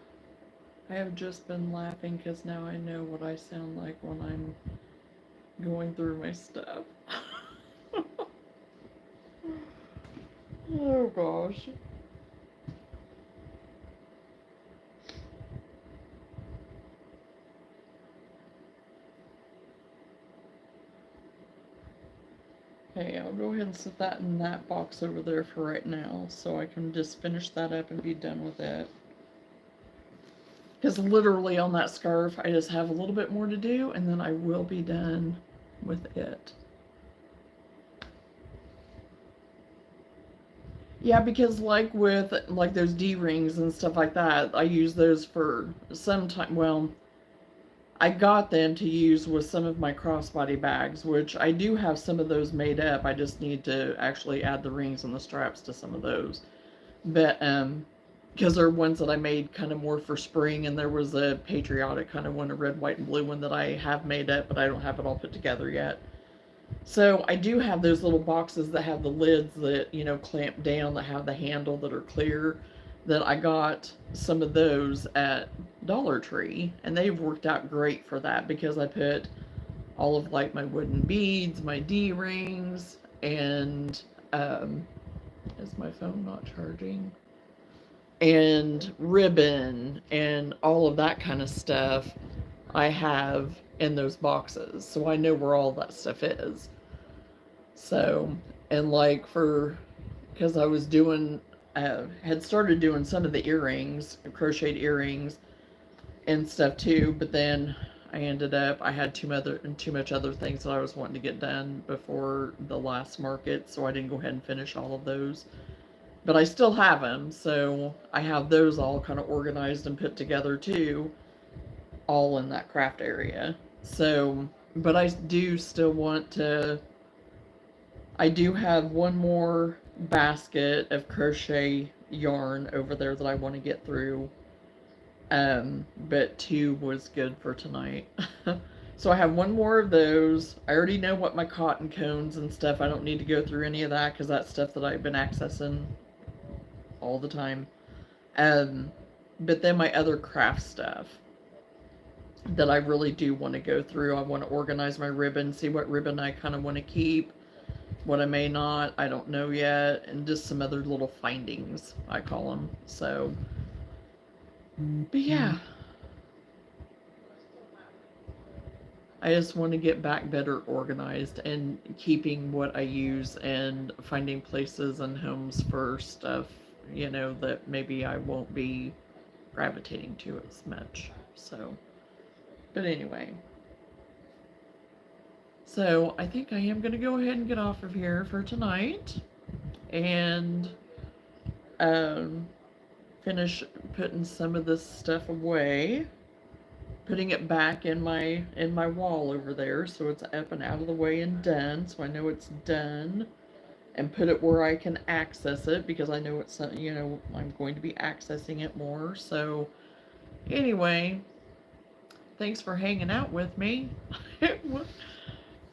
I have just been laughing because now I know what I sound like when I'm going through my stuff. Oh gosh. Okay, I'll go ahead and set that in that box over there for right now so I can just finish that up and be done with it. Because literally on that scarf, I just have a little bit more to do and then I will be done with it. Yeah, because like with like those D-rings and stuff like that, I use those for some time. Well, I got them to use with some of my crossbody bags, which I do have some of those made up. I just need to actually add the rings and the straps to some of those. But because they're ones that I made kind of more for spring, and there was a patriotic kind of one, a red, white, and blue one that I have made up, but I don't have it all put together yet. So I do have those little boxes that have the lids that, you know, clamp down, that have the handle that are clear. That I got some of those at Dollar Tree, and they've worked out great for that because I put all of like my wooden beads, my D rings, and is my phone not charging? And ribbon and all of that kind of stuff I have in those boxes. So I know where all that stuff is. So, and like for, because I was doing, had started doing some of the earrings, crocheted earrings and stuff too, but then I ended up, I had too much other things that I was wanting to get done before the last market, so I didn't go ahead and finish all of those. But I still have them, so I have those all kind of organized and put together too, all in that craft area. So, but I do still want to, I do have one more basket of crochet yarn over there that I want to get through. But two was good for tonight. So I have one more of those. I already know what my cotton cones and stuff. I don't need to go through any of that because that's stuff that I've been accessing all the time. Um, but then my other craft stuff that I really do want to go through. I want to organize my ribbon, see what ribbon I kind of want to keep, what I may not, I don't know yet, and just some other little findings, I call them. So, but yeah, I just want to get back better organized and keeping what I use and finding places and homes for stuff, you know, that maybe I won't be gravitating to as much. So, but anyway. So I think I am going to go ahead and get off of here for tonight and um, finish putting some of this stuff away, putting it back in my wall over there so it's up and out of the way and done. So I know it's done, and put it where I can access it because I know it's, you know, I'm going to be accessing it more. So anyway, Thanks for hanging out with me.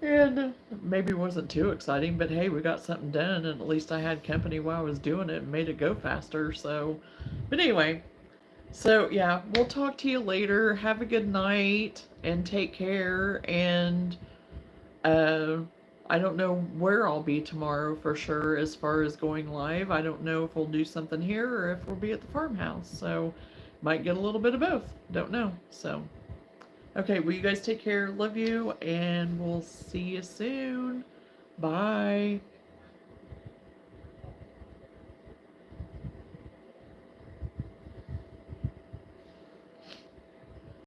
And maybe it wasn't too exciting, but hey, we got something done, and at least I had company while I was doing it and made it go faster. So, but anyway, so yeah, we'll talk to you later. Have a good night and take care. And uh, I don't know where I'll be tomorrow for sure as far as going live. I don't know if we'll do something here or if we'll be at the farmhouse. So, might get a little bit of both. Don't know. So. Okay, well, you guys take care. Love you, and we'll see you soon. Bye.